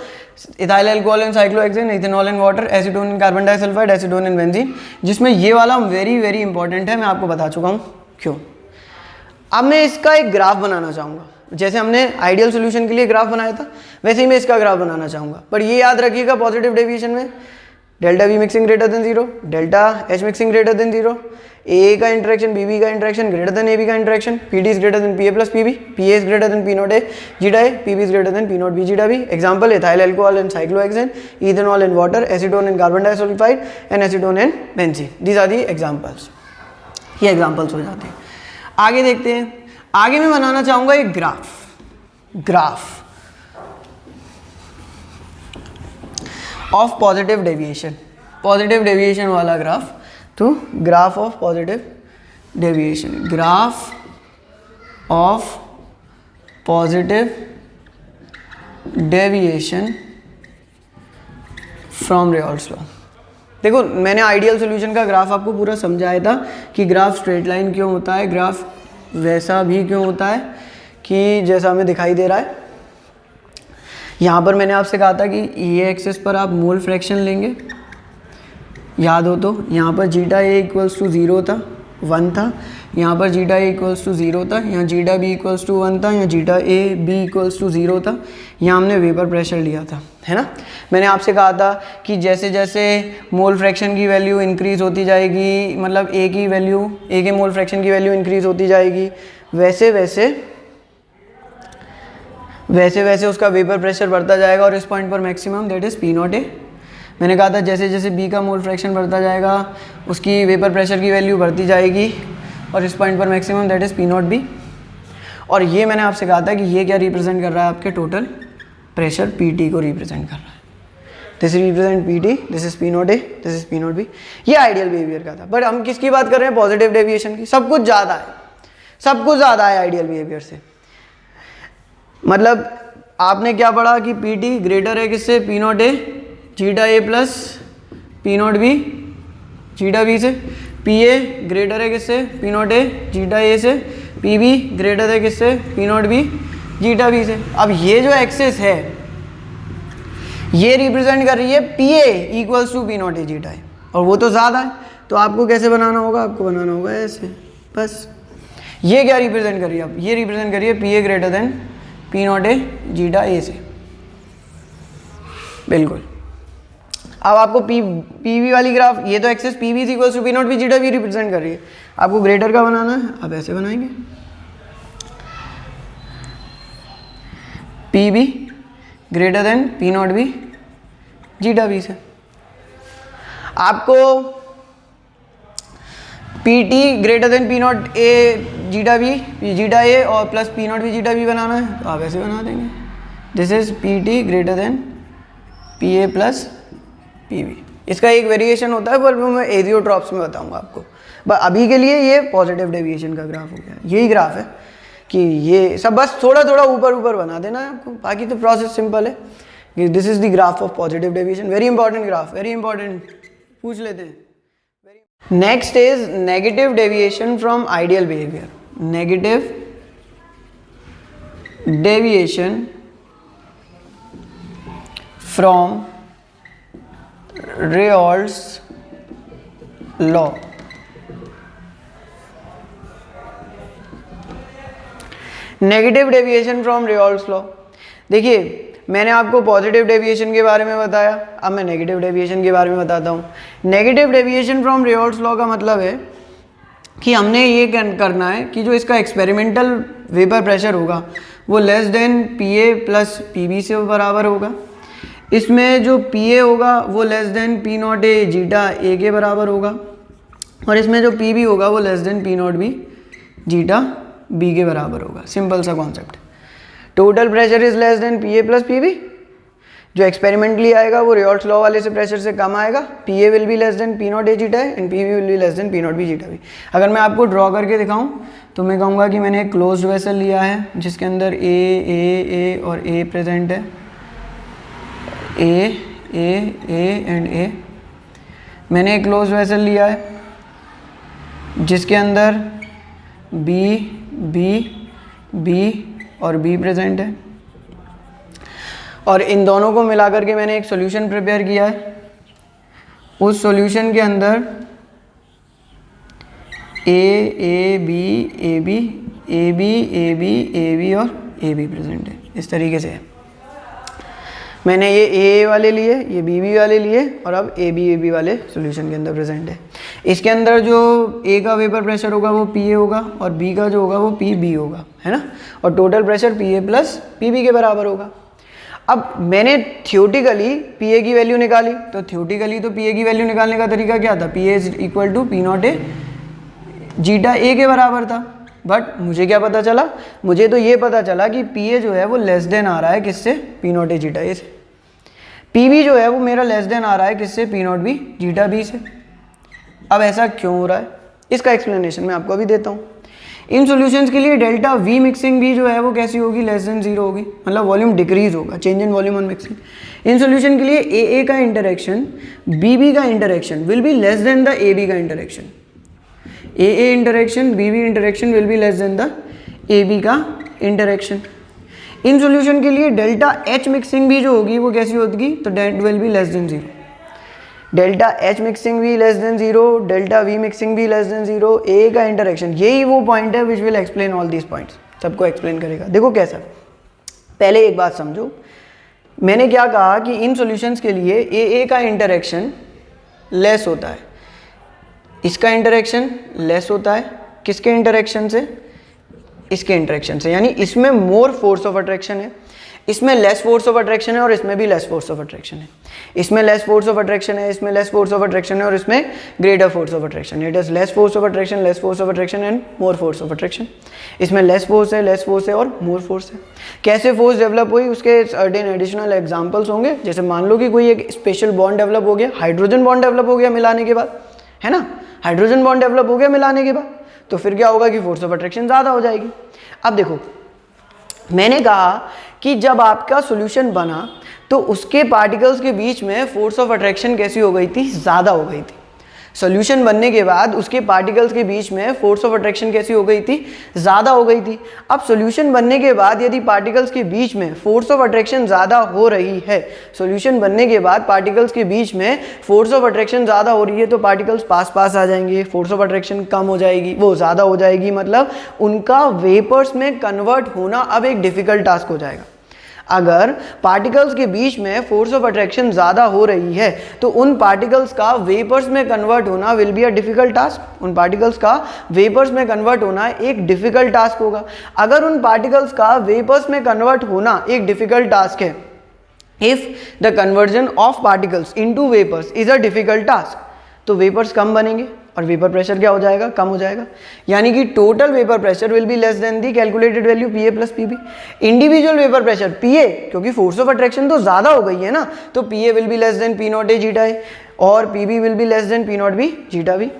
ethyl alcohol and cyclohexane, ethanol and water, acetone and carbon disulfide, acetone and benzene, जिसमें ये वाला वेरी वेरी इंपॉर्टेंट है, मैं आपको बता चुका हूँ क्यों। अब मैं इसका एक ग्राफ बनाना चाहूँगा, जैसे हमने आइडियल सोल्यूशन के लिए ग्राफ बनाया था वैसे ही मैं इसका ग्राफ बनाना चाहूँगा, पर ये याद रखिएगा पॉजिटिव डेविएशन में delta V mixing greater than 0, delta H mixing greater than 0, A का इंटरेक्शन बीबी का interaction greater than A B का interaction, P D is greater than P A plus P B, P A is greater than P not A zeta A, P B is greater than P not B zeta B. Example ethyl alcohol and cyclohexane, ethanol and water, acetone and carbon disulphide and acetone and benzene, these are the examples. ये examples हो जाते हैं। आगे देखते हैं, आगे मैं बनाना चाहूँगा एक ग्राफ। ऑफ पॉजिटिव डेविएशन वाला ग्राफ, तो graph of positive deviation, graph of positive deviation from Raoult's law. देखो मैंने आइडियल सॉल्यूशन का ग्राफ आपको पूरा समझाया था कि ग्राफ स्ट्रेट लाइन क्यों होता है, ग्राफ वैसा भी क्यों होता है कि जैसा हमें दिखाई दे रहा है। यहाँ पर मैंने आपसे कहा था कि ये एक्सिस पर आप मोल फ्रैक्शन लेंगे, याद हो तो यहाँ पर जीटा ए इक्वल्स टू 0 था, 1 था, यहाँ पर जीटा ए इक्वल्स टू 0 था, यहाँ जीटा बी इक्वल्स टू 1 था, यहाँ zeta A B equals to 0 था, यहाँ हमने वेपर प्रेशर लिया था, है ना। मैंने आपसे कहा था कि जैसे जैसे मोल फ्रैक्शन की वैल्यू इंक्रीज़ होती जाएगी, मतलब ए के मोल फ्रैक्शन की वैल्यू इंक्रीज़ होती जाएगी, वैसे वैसे उसका वेपर प्रेशर बढ़ता जाएगा और इस पॉइंट पर maximum that is P not a. मैंने कहा था जैसे जैसे बी का मोल फ्रैक्शन बढ़ता जाएगा उसकी वेपर प्रेशर की वैल्यू बढ़ती जाएगी और इस पॉइंट पर maximum that is P not be. और ये मैंने आपसे कहा था कि ये क्या रिप्रेजेंट कर रहा है, आपके टोटल प्रेशर पी टी को रिप्रेजेंट कर रहा है। This represent P T, this is P not a, this is P not be. ये आइडियल बिहेवियर का था, बट हम किसकी बात कर रहे हैं, पॉजिटिव डेविएशन की। सब कुछ ज़्यादा है आइडियल बिहेवियर से। मतलब आपने क्या पढ़ा कि पी टी ग्रेटर है किससे, P not A zeta A plus P not B zeta B से, पी ए ग्रेटर है किससे, P not A zeta A से, पी बी ग्रेटर है किससे, P not B zeta B से। अब ये जो एक्सिस है ये रिप्रेजेंट कर रही है P A equals to P not A zeta A, और वो तो ज़्यादा है, तो आपको कैसे बनाना होगा, आपको बनाना होगा ऐसे बस। ये क्या रिप्रेजेंट कर रही है, अब ये रिप्रेजेंट कर रही है P A greater than P not A zeta A से, बिल्कुल। अब आपको पी वी वाली ग्राफ, ये तो axis P V equals to P not B zeta B represent कर रही है, आपको ग्रेटर का बनाना है, अब ऐसे बनाएंगे P B greater than P not B zeta B से। आपको P T greater than P not A zeta B zeta A और plus P not B zeta B बनाना है, तो आप ऐसे बना देंगे, this is P T greater than P A plus P B. इसका एक वेरिएशन होता है पर मैं एरियोट्रॉप्स में बताऊंगा आपको, बस अभी के लिए ये पॉजिटिव डेविएशन का ग्राफ हो गया। यही ग्राफ है कि ये सब बस थोड़ा थोड़ा ऊपर बना देना है आपको, बाकी तो प्रोसेस सिंपल है। This is the graph of positive deviation, very important graph, very important, पूछ लेते हैं। Next is negative deviation from ideal behaviour. Negative deviation from Raoult's law. Negative deviation from Raoult's law, देखिए मैंने आपको positive deviation के बारे में बताया, अब मैं नेगेटिव डेविएशन के बारे में बताता हूँ। Negative deviation from Raoult's law का मतलब है कि हमने ये करना है कि जो इसका एक्सपेरिमेंटल वेपर प्रेशर होगा वो less than P A plus P B से बराबर होगा। इसमें जो पी ए होगा वो less than P not A zeta A के बराबर होगा, और इसमें जो पी बी होगा वो less than P not B zeta B के बराबर होगा। सिंपल सा concept. Total pressure is less than P A plus P B, जो एक्सपेरिमेंटली आएगा वो रेयॉल्स लॉ वाले से प्रेशर से कम आएगा। P A will be less than P not A zeta A and P B will be less than P not B zeta B. अगर मैं आपको ड्रॉ करके दिखाऊं तो मैं कहूँगा कि मैंने एक क्लोज्ड वेसल लिया है जिसके अंदर ए और ए प्रेजेंट है, ए एंड ए। मैंने एक क्लोज्ड वेसल लिया है जिसके अंदर बी और बी प्रेजेंट है, और इन दोनों को मिला करके मैंने एक सॉल्यूशन प्रिपेयर किया है। उस सॉल्यूशन के अंदर ए बी और ए बी प्रेजेंट है, इस तरीके से है। मैंने ये ए वाले लिए, ये बी वाले लिए, और अब ए बी वाले सॉल्यूशन के अंदर प्रेजेंट है। इसके अंदर जो ए का वेपर प्रेशर होगा वो पी ए होगा और बी का जो होगा वो पी बी होगा, है ना, और total pressure P A plus P B के बराबर होगा। अब मैंने थियोटिकली पी ए की वैल्यू निकाली, तो थियोटिकली तो पी ए की वैल्यू निकालने का तरीका क्या था, P A is equal to P not A zeta A के बराबर था। बट मुझे क्या पता चला, मुझे तो ये पता चला कि पी ए जो है वो लेस देन आ रहा है किससे, P not A zeta A से। पी जो है वो मेरा लेस देन आ रहा है किससे, P not B zeta B से। अब ऐसा क्यों हो रहा है, इसका एक्सप्लेनेशन मैं आपको अभी देता हूँ। इन सॉल्यूशंस के लिए डेल्टा वी मिक्सिंग भी जो है वो कैसी होगी, लेस देन जीरो होगी, मतलब वॉल्यूम डिक्रीज होगा, change in volume on mixing. इन सॉल्यूशन के लिए ए का इंटरेक्शन बी का interaction will be less than the A B का interaction. A interaction B interaction will be less than the A B का interaction. इन solution के लिए डेल्टा एच मिक्सिंग भी जो होगी वो कैसी होगी, तो that will be less than zero. Delta H mixing भी less than zero, delta V mixing भी लेस देन जीरो, ए का इंटरेक्शन, यही वो पॉइंट है which will explain all these points, सबको एक्सप्लेन करेगा। देखो कैसा, पहले एक बात समझो, मैंने क्या कहा कि इन सॉल्यूशंस के लिए ए का इंटरेक्शन लेस होता है, इसका इंटरेक्शन लेस होता है, किसके इंटरेक्शन से, इसके इंटरेक्शन से, यानी इसमें मोर फोर्स ऑफ अट्रैक्शन है, इसमें लेस फोर्स ऑफ अट्रैक्शन है और इसमें भी लेस फोर्स ऑफ अट्रैक्शन है। इसमें लेस फोर्स ऑफ अट्रैक्शन है, इसमें लेस फोर्स ऑफ अट्रैक्शन है और इसमें ग्रेटर फोर्स ऑफ अट्रैक्शन है। It is less force of attraction, less force of attraction and more force of attraction. इसमें less force है और मोर फोर्स है। कैसे फोर्स डेवलप हुई उसके सर्टेन एडिशनल एग्जांपल्स होंगे, जैसे मान लो कि कोई एक स्पेशल बॉन्ड डेवलप हो गया, हाइड्रोजन बॉन्ड डेवलप हो गया मिलाने के बाद, है ना, हाइड्रोजन बॉन्ड डेवलप हो गया मिलाने के बाद, तो फिर क्या होगा कि फोर्स ऑफ अट्रैक्शन ज़्यादा हो जाएगी। अब देखो, मैंने कहा कि जब आपका सॉल्यूशन बना तो उसके पार्टिकल्स के बीच में फोर्स ऑफ अट्रैक्शन कैसी हो गई थी, ज़्यादा हो गई थी। सॉल्यूशन बनने के बाद उसके पार्टिकल्स के बीच में फोर्स ऑफ अट्रैक्शन कैसी हो गई थी, ज़्यादा हो गई थी। अब सॉल्यूशन बनने के बाद यदि पार्टिकल्स के बीच में फोर्स ऑफ अट्रैक्शन ज़्यादा हो रही है, सॉल्यूशन बनने के बाद पार्टिकल्स के बीच में फोर्स ऑफ अट्रैक्शन ज़्यादा हो रही है, तो पार्टिकल्स पास पास आ जाएंगे, फोर्स ऑफ अट्रैक्शन कम हो जाएगी, वो ज़्यादा हो जाएगी, मतलब उनका वेपर्स में कन्वर्ट होना अब एक डिफ़िकल्ट टास्क हो जाएगा। अगर पार्टिकल्स के बीच में फोर्स ऑफ अट्रैक्शन ज़्यादा हो रही है तो उन पार्टिकल्स का वेपर्स में कन्वर्ट होना will be a difficult task. उन पार्टिकल्स का वेपर्स में कन्वर्ट होना एक डिफ़िकल्ट टास्क होगा। अगर उन पार्टिकल्स का वेपर्स में कन्वर्ट होना एक डिफ़िकल्ट टास्क है, if the conversion of particles into vapours is a difficult task, तो वेपर्स कम बनेंगे और वेपर प्रेशर क्या हो जाएगा, कम हो जाएगा। यानी कि total vapour pressure will be less than the calculated value P A plus P B. Individual vapour pressure P A, क्योंकि फोर्स ऑफ अट्रैक्शन तो ज़्यादा हो गई है ना, तो P A will be less than P not A zeta A और P B will be less than P not B zeta B.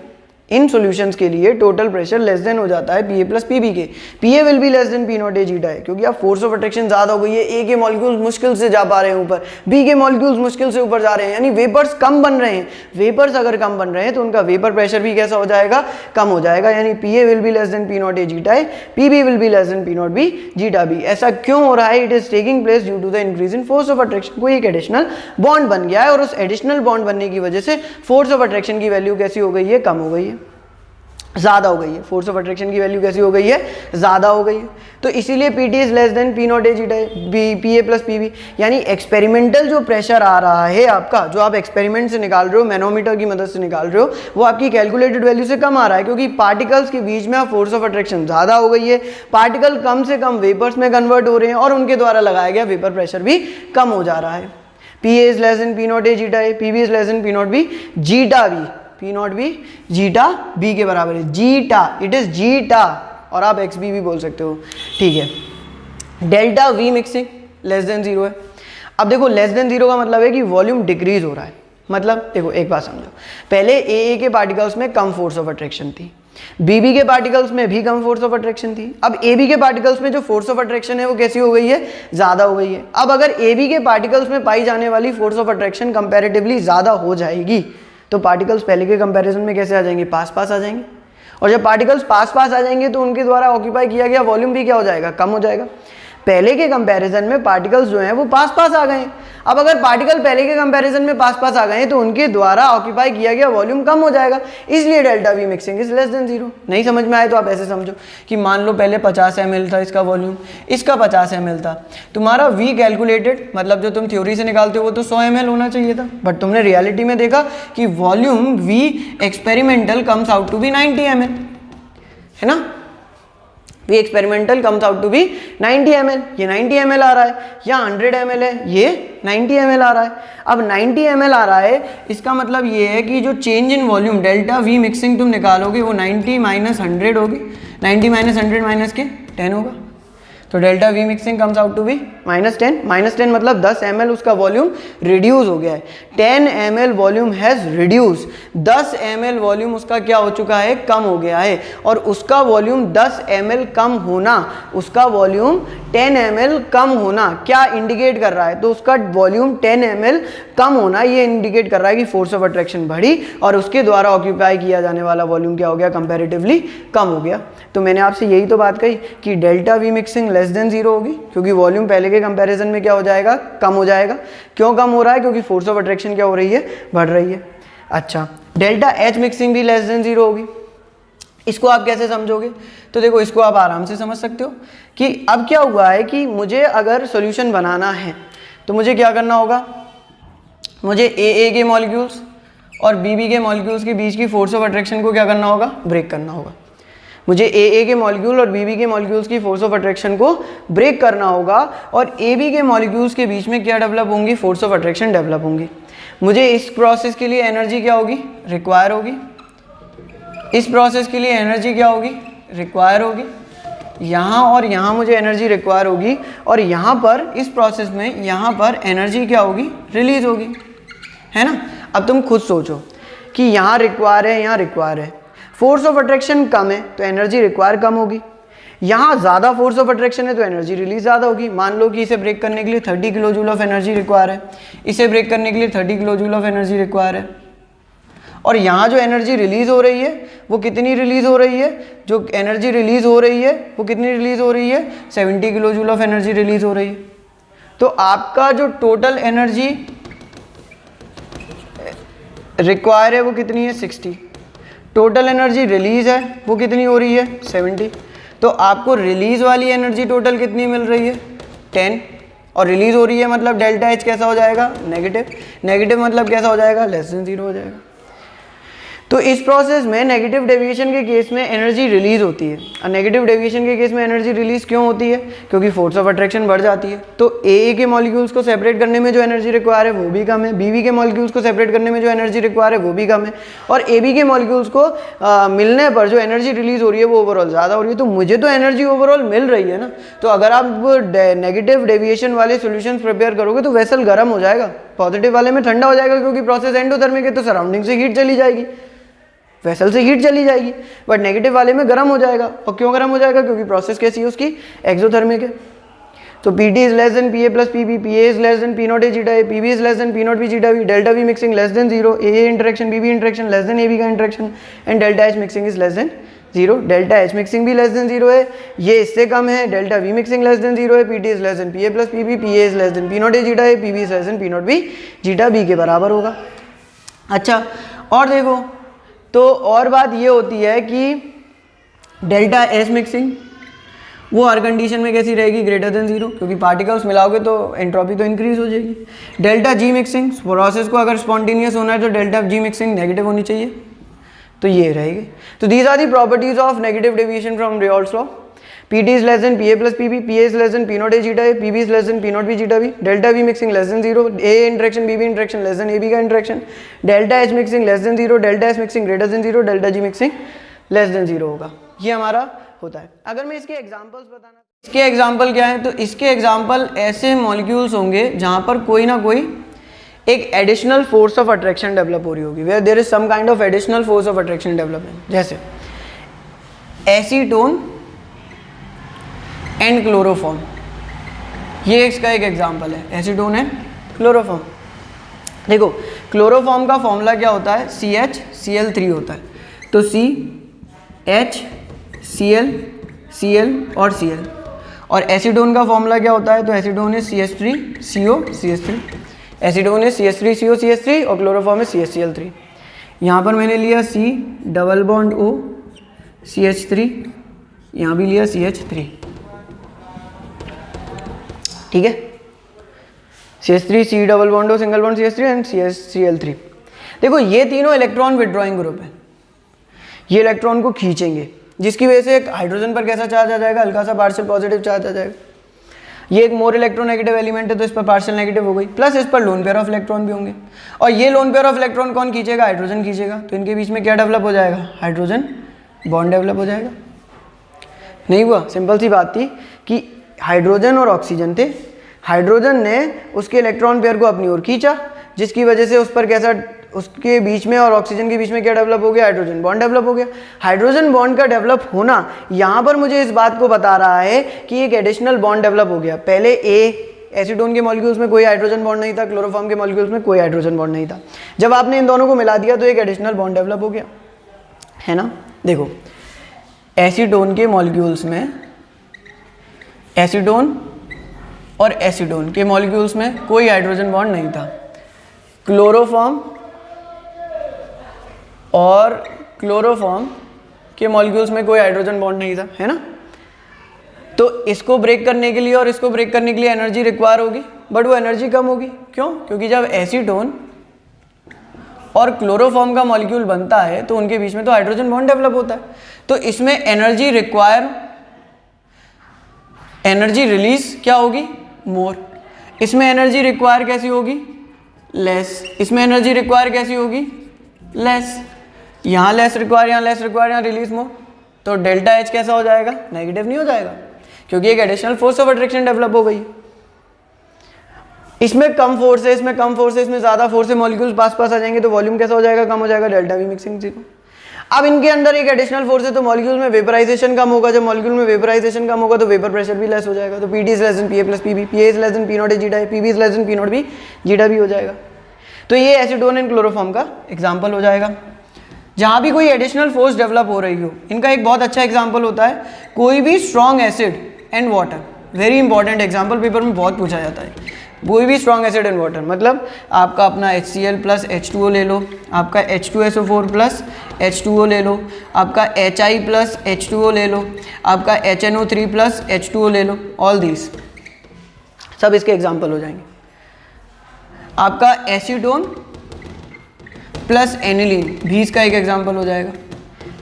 इन सॉल्यूशंस के लिए टोटल प्रेशर लेस देन हो जाता है P A plus P B के। P A will be less than P not A zeta है, क्योंकि अब फोर्स ऑफ अट्रैक्शन ज़्यादा हो गई है, ए के मॉलिक्यूल्स मुश्किल से जा पा रहे हैं ऊपर, बी के मॉलिक्यूल्स मुश्किल से ऊपर जा रहे हैं, यानी वेपर्स कम बन रहे हैं। वेपर्स अगर कम बन रहे हैं तो उनका वेपर प्रेशर भी कैसा हो जाएगा, कम हो जाएगा। यानी P A will be less than P not A zeta है, P B will be less than P not B zeta B. ऐसा क्यों हो रहा है, it is taking place due to the increase in force of attraction. कोई एक additional bond बन गया है और उस एडिशनल बॉन्ड बनने की वजह से फोर्स ऑफ अट्रैक्शन की वैल्यू कैसी हो गई है, कम हो गई है, ज़्यादा हो गई है। फोर्स ऑफ अट्रैक्शन की वैल्यू कैसी हो गई है, ज़्यादा हो गई है। तो इसीलिए P T is less than P not A zeta P A plus P B. यानी एक्सपेरिमेंटल जो प्रेशर आ रहा है आपका, जो आप एक्सपेरिमेंट से निकाल रहे हो, मैनोमीटर की मदद से निकाल रहे हो, वो आपकी कैलकुलेटेड वैल्यू से कम आ रहा है, क्योंकि पार्टिकल्स के बीच में फोर्स ऑफ अट्रैक्शन ज़्यादा हो गई है, पार्टिकल कम से कम वेपर्स में कन्वर्ट हो रहे हैं और उनके द्वारा लगाया गया वेपर प्रेशर भी कम हो जा रहा है। P A is less than P not A zeta A, P B is less than P not B zeta B, P not B zeta B के बराबर है। जीटा, इट इज जीटा, और आप एक्स बी भी बोल सकते हो, ठीक है। Delta V mixing less than zero है। अब देखो, लेस देन जीरो का मतलब है कि वॉल्यूम डिक्रीज हो रहा है। मतलब देखो एक बात समझो, पहले ए के पार्टिकल्स में कम फोर्स ऑफ अट्रैक्शन थी, बी के पार्टिकल्स में भी कम फोर्स ऑफ अट्रैक्शन थी। अब ए बी के पार्टिकल्स में जो फोर्स ऑफ अट्रैक्शन है वो कैसी हो गई है, ज़्यादा हो गई है। अब अगर ए बी के पार्टिकल्स में पाई जाने वाली फोर्स ऑफ अट्रैक्शन कंपैरेटिवली ज़्यादा हो जाएगी, तो पार्टिकल्स पहले के कंपैरिजन में कैसे आ जाएंगे, पास पास आ जाएंगे। और जब पार्टिकल्स पास पास आ जाएंगे तो उनके द्वारा ऑक्यूपाई किया गया वॉल्यूम भी क्या हो जाएगा, कम हो जाएगा। पहले के कंपैरिजन में पार्टिकल्स जो हैं वो पास पास आ गए। अब अगर पार्टिकल पहले के कंपैरिजन में पास पास आ गए तो उनके द्वारा ऑक्यूपाई किया गया वॉल्यूम कम हो जाएगा, इसलिए delta V mixing is less than zero. नहीं समझ में आए तो आप ऐसे समझो कि मान लो पहले 50 ml था इसका वॉल्यूम, इसका 50 ml था, तुम्हारा वी कैलकुलेटेड, मतलब जो तुम थ्योरी से निकालते हो वो तो 100 ml होना चाहिए था, बट तुमने रियलिटी में देखा कि volume V experimental comes out to be 90 ml, है ना। V experimental comes out to be 90 ml, ये 90 ml आ रहा है, या 100 ml है, ये 90 ml आ रहा है। अब 90 ml आ रहा है, इसका मतलब ये है कि जो change in volume delta V mixing तुम निकालोगे वो 90 - 100 होगी, 90 - 100 - के 10 होगा। तो delta V mixing comes out to be -10। -10 मतलब 10 ml उसका वॉल्यूम रिड्यूस हो गया है। 10 ml volume has reduce, 10 ml volume उसका क्या हो चुका है, कम हो गया है। और उसका वॉल्यूम 10 ml कम होना, उसका वॉल्यूम 10 ml कम होना क्या इंडिकेट कर रहा है, तो उसका वॉल्यूम 10 ml कम होना ये इंडिकेट कर रहा है कि फोर्स ऑफ अट्रैक्शन बढ़ी और उसके द्वारा ऑक्यूपाई किया जाने वाला वॉल्यूम क्या हो गया, कंपैरेटिवली कम हो गया। तो मैंने आपसे यही तो बात कही कि delta V mixing less than 0 होगी, क्योंकि वॉल्यूम पहले के कंपैरिजन में क्या हो जाएगा, कम हो जाएगा। क्यों कम हो रहा है, क्योंकि फोर्स ऑफ अट्रैक्शन क्या हो रही है, बढ़ रही है। अच्छा, डेल्टा एच मिक्सिंग भी लेस देन 0 होगी। इसको आप कैसे समझोगे, तो देखो इसको आप आराम से समझ सकते हो कि अब क्या हुआ है कि मुझे अगर सॉल्यूशन बनाना है तो मुझे क्या करना होगा, मुझे ए के मॉलिक्यूल्स और बी के मॉलिक्यूल्स के बीच की फोर्स ऑफ अट्रैक्शन को क्या करना होगा, ब्रेक करना होगा। मुझे ए के मॉलिक्यूल और बी के मॉलिक्यूल्स की फोर्स ऑफ अट्रैक्शन को ब्रेक करना होगा और ए बी के मॉलिक्यूल्स के बीच में क्या डेवलप होंगी, फोर्स ऑफ अट्रैक्शन डेवलप होंगी। मुझे इस प्रोसेस के लिए एनर्जी क्या होगी, रिक्वायर होगी। इस प्रोसेस के लिए एनर्जी क्या होगी, रिक्वायर होगी। यहाँ और यहाँ मुझे एनर्जी रिक्वायर होगी और यहाँ पर इस प्रोसेस में यहाँ पर एनर्जी क्या होगी, रिलीज होगी, है ना। अब तुम खुद सोचो कि यहाँ रिक्वायर है, यहाँ रिक्वायर है, फोर्स ऑफ अट्रैक्शन कम है तो एनर्जी रिक्वायर कम होगी। यहाँ ज़्यादा फोर्स ऑफ अट्रैक्शन है तो एनर्जी रिलीज ज़्यादा होगी। मान लो कि इसे ब्रेक करने के लिए 30 kilo joule of energy require है, इसे ब्रेक करने के लिए 30 kilo joule of energy require है। और यहाँ जो एनर्जी रिलीज हो रही है वो कितनी रिलीज हो रही है, जो एनर्जी रिलीज हो रही है वो कितनी रिलीज हो रही है, 70 kilo joule of energy release हो रही है। तो आपका जो टोटल एनर्जी रिक्वायर है वो कितनी है, 60। टोटल एनर्जी रिलीज है वो कितनी हो रही है, 70। तो आपको रिलीज वाली एनर्जी टोटल कितनी मिल रही है, 10। और रिलीज हो रही है मतलब डेल्टा एच कैसा हो जाएगा, नेगेटिव। नेगेटिव मतलब कैसा हो जाएगा, लेस देन 0 हो जाएगा। तो इस प्रोसेस में नेगेटिव डेविएशन के केस में एनर्जी रिलीज होती है। और नेगेटिव डेविएशन के केस में एनर्जी रिलीज क्यों होती है, क्योंकि फोर्स ऑफ अट्रैक्शन बढ़ जाती है। तो ए के मॉलिक्यूल्स को सेपरेट करने में जो एनर्जी रिक्वायर है वो भी कम है, बी के मॉलिक्यूल्स को सेपरेट करने में जो एनर्जी रिक्वायर है वो भी कम है, और ए बी के मॉलिक्यूल्स को मिलने पर जो एनर्जी रिलीज हो रही है वो ओवरऑल ज़्यादा हो रही है। तो मुझे तो एनर्जी ओवरऑल मिल रही है ना। तो अगर आप नेगेटिव डेविएशन वाले सोल्यूशन प्रिपेयर करोगे तो वेसल गर्म हो जाएगा, पॉजिटिव वाले में ठंडा हो जाएगा, क्योंकि प्रोसेस एंडोथर्मिक है तो सराउंडिंग से हीट चली जाएगी, वेसल से हीट चली जाएगी। बट नेगेटिव वाले में गर्म हो जाएगा। और क्यों गर्म हो जाएगा, क्योंकि प्रोसेस कैसी है उसकी, एक्सोथर्मिक है। तो Pt is less then Pa plus Pb, Pa is less then P0 A zeta A, Pb is less then P0 B zeta B, delta V mixing less than 0, AA interaction Bb interaction less than AB का interaction, and delta H mixing is less than 0। Delta H mixing भी less than 0 है, ये इससे कम है। Delta V mixing less than 0 है, Pt is less then Pa plus Pb, Pa is less then P0 A zeta A, Pb is less then P0 B zeta B के बराबर होगा। अच्छा, और देखो तो और बात ये होती है कि डेल्टा एच मिक्सिंग वो हर कंडीशन में कैसी रहेगी, ग्रेटर देन 0, क्योंकि पार्टिकल्स मिलाओगे तो एंट्रोपी तो इंक्रीज हो जाएगी। डेल्टा जी मिक्सिंग, प्रोसेस को अगर स्पॉन्टेनियस होना है तो डेल्टा जी मिक्सिंग नेगेटिव होनी चाहिए, तो ये रहेगी। तो these are the properties of negative deviation from Raoult's law. Pt is less than Pa plus Pb, Pa is less than P0 A zeta A, Pb is less than P0 B zeta B, delta V mixing less than 0, AA interaction Bb interaction less than AB का interaction, delta H mixing less than 0, delta S mixing greater than 0, delta G mixing less than 0 होगा। ये हमारा होता है। अगर मैं इसके examples बताना, इसके एग्जांपल क्या है, तो इसके एग्जांपल ऐसे मॉलिक्यूल्स होंगे जहाँ पर कोई ना कोई एक additional force of attraction develop हो रही होगी, where there is some kind of additional force of attraction development, जैसे एसीटोन एंड क्लोरोफॉर्म। ये इसका एक एग्जांपल है, एसीटोन एंड क्लोरोफॉर्म। देखो क्लोरोफॉर्म का फॉर्मूला क्या होता है, CH Cl3 होता है। तो CH Cl Cl और Cl। और एसीटोन का फॉर्मूला क्या होता है, तो एसीटोन है CH3CO CH3, एसीटोन है CH3CO CH3 और क्लोरोफॉर्म है CHCl3। यहाँ पर मैंने लिया C double bond O CH3, यहाँ भी लिया CH3, ठीक है। CH3 C double bond O single bond CH3 and CHCl3। देखो ये तीनों इलेक्ट्रॉन विड्रॉइंग ग्रुप है, ये इलेक्ट्रॉन को खींचेंगे, जिसकी वजह से एक हाइड्रोजन पर कैसा चार्ज आ जाएगा, हल्का सा पार्शियल पॉजिटिव चार्ज आ जाएगा। ये एक मोर इलेक्ट्रोनेगेटिव एलिमेंट है तो इस पर पार्शियल नेगेटिव हो गई, प्लस इस पर लोन पेयर ऑफ इलेक्ट्रॉन भी होंगे। और ये लोन पेयर ऑफ इलेक्ट्रॉन कौन खींचेगा, हाइड्रोजन खींचेगा। तो इनके बीच में क्या डेवलप हो जाएगा, हाइड्रोजन बॉन्ड डेवलप हो जाएगा। नहीं हुआ, सिंपल सी बात थी कि हाइड्रोजन और ऑक्सीजन थे। हाइड्रोजन ने उसके इलेक्ट्रॉन पेयर को अपनी ओर खींचा, जिसकी वजह से उस पर कैसा, उसके बीच में और ऑक्सीजन के बीच में क्या डेवलप हो गया, हाइड्रोजन बॉन्ड डेवलप हो गया। हाइड्रोजन बॉन्ड का डेवलप होना यहाँ पर मुझे इस बात को बता रहा है कि एक एडिशनल बॉन्ड डेवलप हो गया। पहले एसीटोन के मॉलिक्यूल्स में कोई हाइड्रोजन बॉन्ड नहीं था, क्लोरोफॉर्म के मॉलिक्यूल्स में कोई हाइड्रोजन बॉन्ड नहीं था। जब आपने इन दोनों को मिला दिया तो एक एडिशनल बॉन्ड डेवलप हो गया, है ना। देखो एसीटोन के मॉलिक्यूल्स में, एसीटोन और एसीटोन के मॉलिक्यूल्स में कोई हाइड्रोजन बॉन्ड नहीं था। क्लोरोफॉर्म और क्लोरोफॉर्म के मॉलिक्यूल्स में कोई हाइड्रोजन बॉन्ड नहीं था, है ना। तो इसको ब्रेक करने के लिए और इसको ब्रेक करने के लिए एनर्जी रिक्वायर होगी, बट वो एनर्जी कम होगी। क्यों? क्योंकि जब एसीटोन और क्लोरोफॉर्म का मॉलिक्यूल बनता है तो उनके बीच में तो हाइड्रोजन बॉन्ड डेवलप होता है, तो इसमें एनर्जी रिक्वायर, एनर्जी रिलीज क्या होगी, मोर। इसमें एनर्जी रिक्वायर कैसी होगी, लेस। इसमें एनर्जी रिक्वायर कैसी होगी, लेस। यहाँ लेस रिक्वायर, यहाँ लेस रिक्वायर, यहाँ रिलीज मोर। तो डेल्टा एच कैसा हो जाएगा, नेगेटिव नहीं हो जाएगा, क्योंकि एक additional force of attraction develop हो गई। इसमें कम फोर्स है, इसमें कम फोर्स है, इसमें ज़्यादा फोर्स है, मॉलिक्यूल्स पास पास आ जाएंगे तो वॉल्यूम कैसा हो जाएगा, कम हो जाएगा, डेल्टा वी मिक्सिंग जीरो। अब इनके अंदर एक एडिशनल फोर्स है तो मॉलिक्यूल में वेपराइजेशन कम होगा। जब मॉलिक्यूल में वेपराइजेशन कम होगा तो वेपर प्रेशर भी लेस हो जाएगा। तो P T is less than P A plus P B, P A is less than P not A zeta, P B is less than P not B, zeta भी हो जाएगा। तो ये एसीटोन एंड क्लोरोफॉर्म का एग्जाम्पल हो जाएगा। जहाँ भी कोई एडिशनल फोर्स डेवलप हो रही हो, इनका एक बहुत अच्छा एग्जाम्पल होता है कोई भी strong acid and water. Very important example, paper में बहुत पूछा जाता है। कोई भी स्ट्रॉन्ग एसिड एंड वाटर, मतलब आपका अपना HCl प्लस H2O ले लो, आपका H2SO4 प्लस H2O ले लो, आपका HI प्लस H2O ले लो, आपका HNO3 प्लस H2O ले लो, ऑल दीज सब इसके एग्जाम्पल हो जाएंगे। आपका एसीटोन प्लस एनिलीन भी इसका एक एग्जाम्पल हो जाएगा,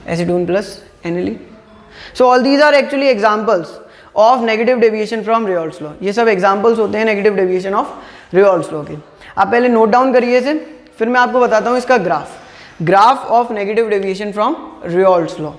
acetone plus aniline. So all these are actually examples of negative deviation from Raoult's law. ये सब एग्जाम्पल्स होते हैं negative deviation of Raoult's law के। आप पहले नोट डाउन करिए इसे, फिर मैं आपको बताता हूँ इसका graph of negative deviation from Raoult's law.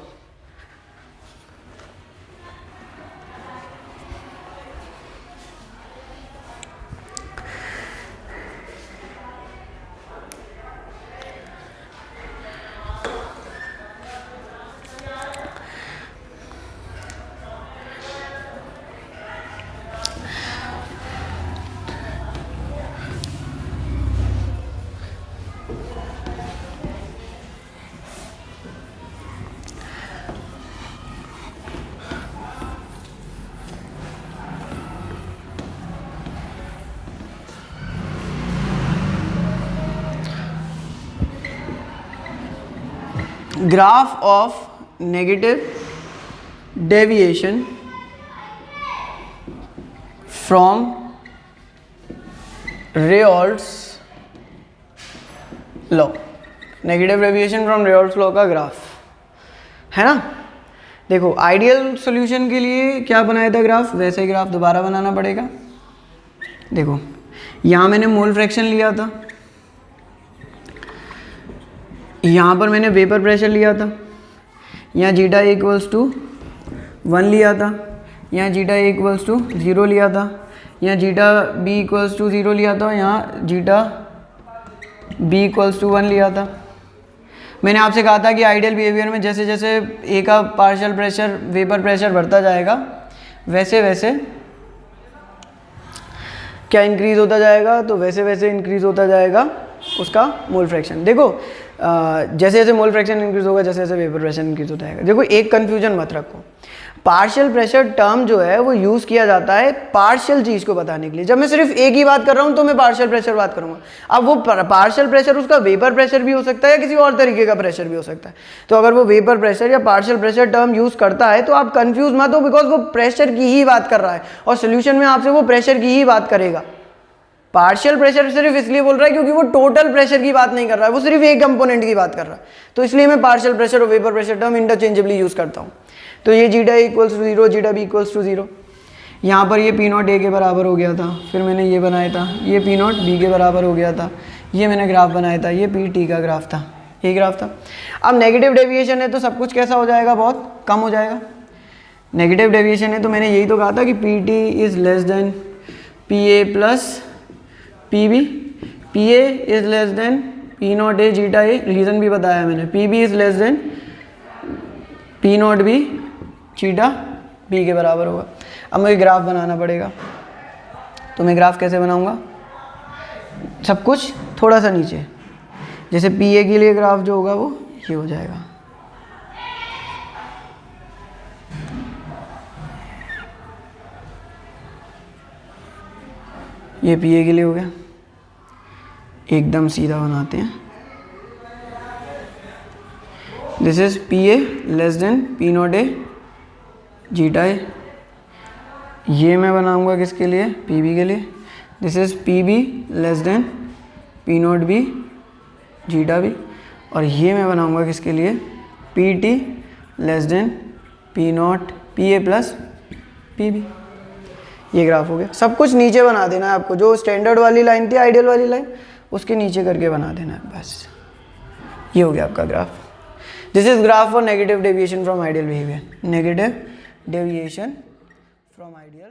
Graph of negative deviation from Raoult's law, negative deviation from Raoult's law का ग्राफ है ना। देखो आइडियल सॉल्यूशन के लिए क्या बनाया था ग्राफ, वैसे ही ग्राफ दोबारा बनाना पड़ेगा। देखो यहाँ मैंने मोल फ्रैक्शन लिया था, यहाँ पर मैंने वेपर प्रेशर लिया था, यहाँ जीटा इक्वल्स टू 1 लिया था, यहाँ जीटा इक्वल्स टू 0 लिया था, यहाँ जीटा बी इक्वल्स टू 0 लिया था, यहाँ जीटा बी इक्वल्स टू 1 लिया था। मैंने आपसे कहा था कि आइडियल बिहेवियर में जैसे जैसे ए का पार्शियल प्रेशर वेपर प्रेशर बढ़ता जाएगा वैसे वैसे क्या इंक्रीज होता जाएगा, तो वैसे वैसे इंक्रीज होता जाएगा उसका मोल फ्रैक्शन। देखो जैसे जैसे मोल फ्रैक्शन इंक्रीज होगा जैसे जैसे वेपर प्रेशर इंक्रीज होता है। देखो एक कन्फ्यूजन मत रखो, पार्शियल प्रेशर टर्म जो है वो यूज़ किया जाता है पार्शियल चीज़ को बताने के लिए। जब मैं सिर्फ एक ही बात कर रहा हूँ तो मैं पार्शियल प्रेशर बात करूँगा। अब वो पार्शियल प्रेशर उसका वेपर प्रेशर भी हो सकता है या किसी और तरीके का प्रेशर भी हो सकता है। तो अगर वो वेपर प्रेशर या पार्शियल प्रेशर टर्म यूज़ करता है तो आप कन्फ्यूज मत हो, बिकॉज वो प्रेशर की ही बात कर रहा है और सोल्यूशन में आपसे वो प्रेशर की ही बात करेगा। पार्शियल प्रेशर सिर्फ इसलिए बोल रहा है क्योंकि वो टोटल प्रेशर की बात नहीं कर रहा है, वो सिर्फ एक कंपोनेंट की बात कर रहा है। तो इसलिए मैं पार्शियल प्रेशर और vapour pressure term interchangeably use करता हूँ। तो ये zeta equals to 0, zeta B equals to 0। यहाँ पर ये पी नॉट ए के बराबर हो गया था, फिर मैंने ये बनाया था, ये पी नॉट बी के बराबर हो गया था, ये मैंने ग्राफ बनाया था, ये पी टी का ग्राफ था, ये ग्राफ था। अब नेगेटिव डेविएशन है तो सब कुछ कैसा हो जाएगा, बहुत कम हो जाएगा। नेगेटिव डेविएशन है तो मैंने यही तो कहा था कि P T is less than P A plus P B, P A is less than P not A zeta A, reason भी बताया मैंने, P B is less than P not B zeta B के बराबर होगा। अब मुझे graph बनाना पड़ेगा, तो मैं ग्राफ कैसे बनाऊंगा, सब कुछ थोड़ा सा नीचे, जैसे पी ए के लिए ग्राफ जो होगा वो ये हो जाएगा। ये पी ए के लिए हो गया, एकदम सीधा बनाते हैं। This is P A less than P not A zeta A. ये मैं बनाऊंगा किसके लिए, पी बी के लिए। This is P B less than P not B zeta B. और ये मैं बनाऊंगा किसके लिए, P T less than P naught P A plus P B. ये ग्राफ हो गया। सब कुछ नीचे बना देना है आपको, जो स्टैंडर्ड वाली लाइन थी, आइडियल वाली लाइन, उसके नीचे करके बना देना है बस। ये हो गया आपका graph. This is graph for negative deviation from ideal behaviour, negative deviation from ideal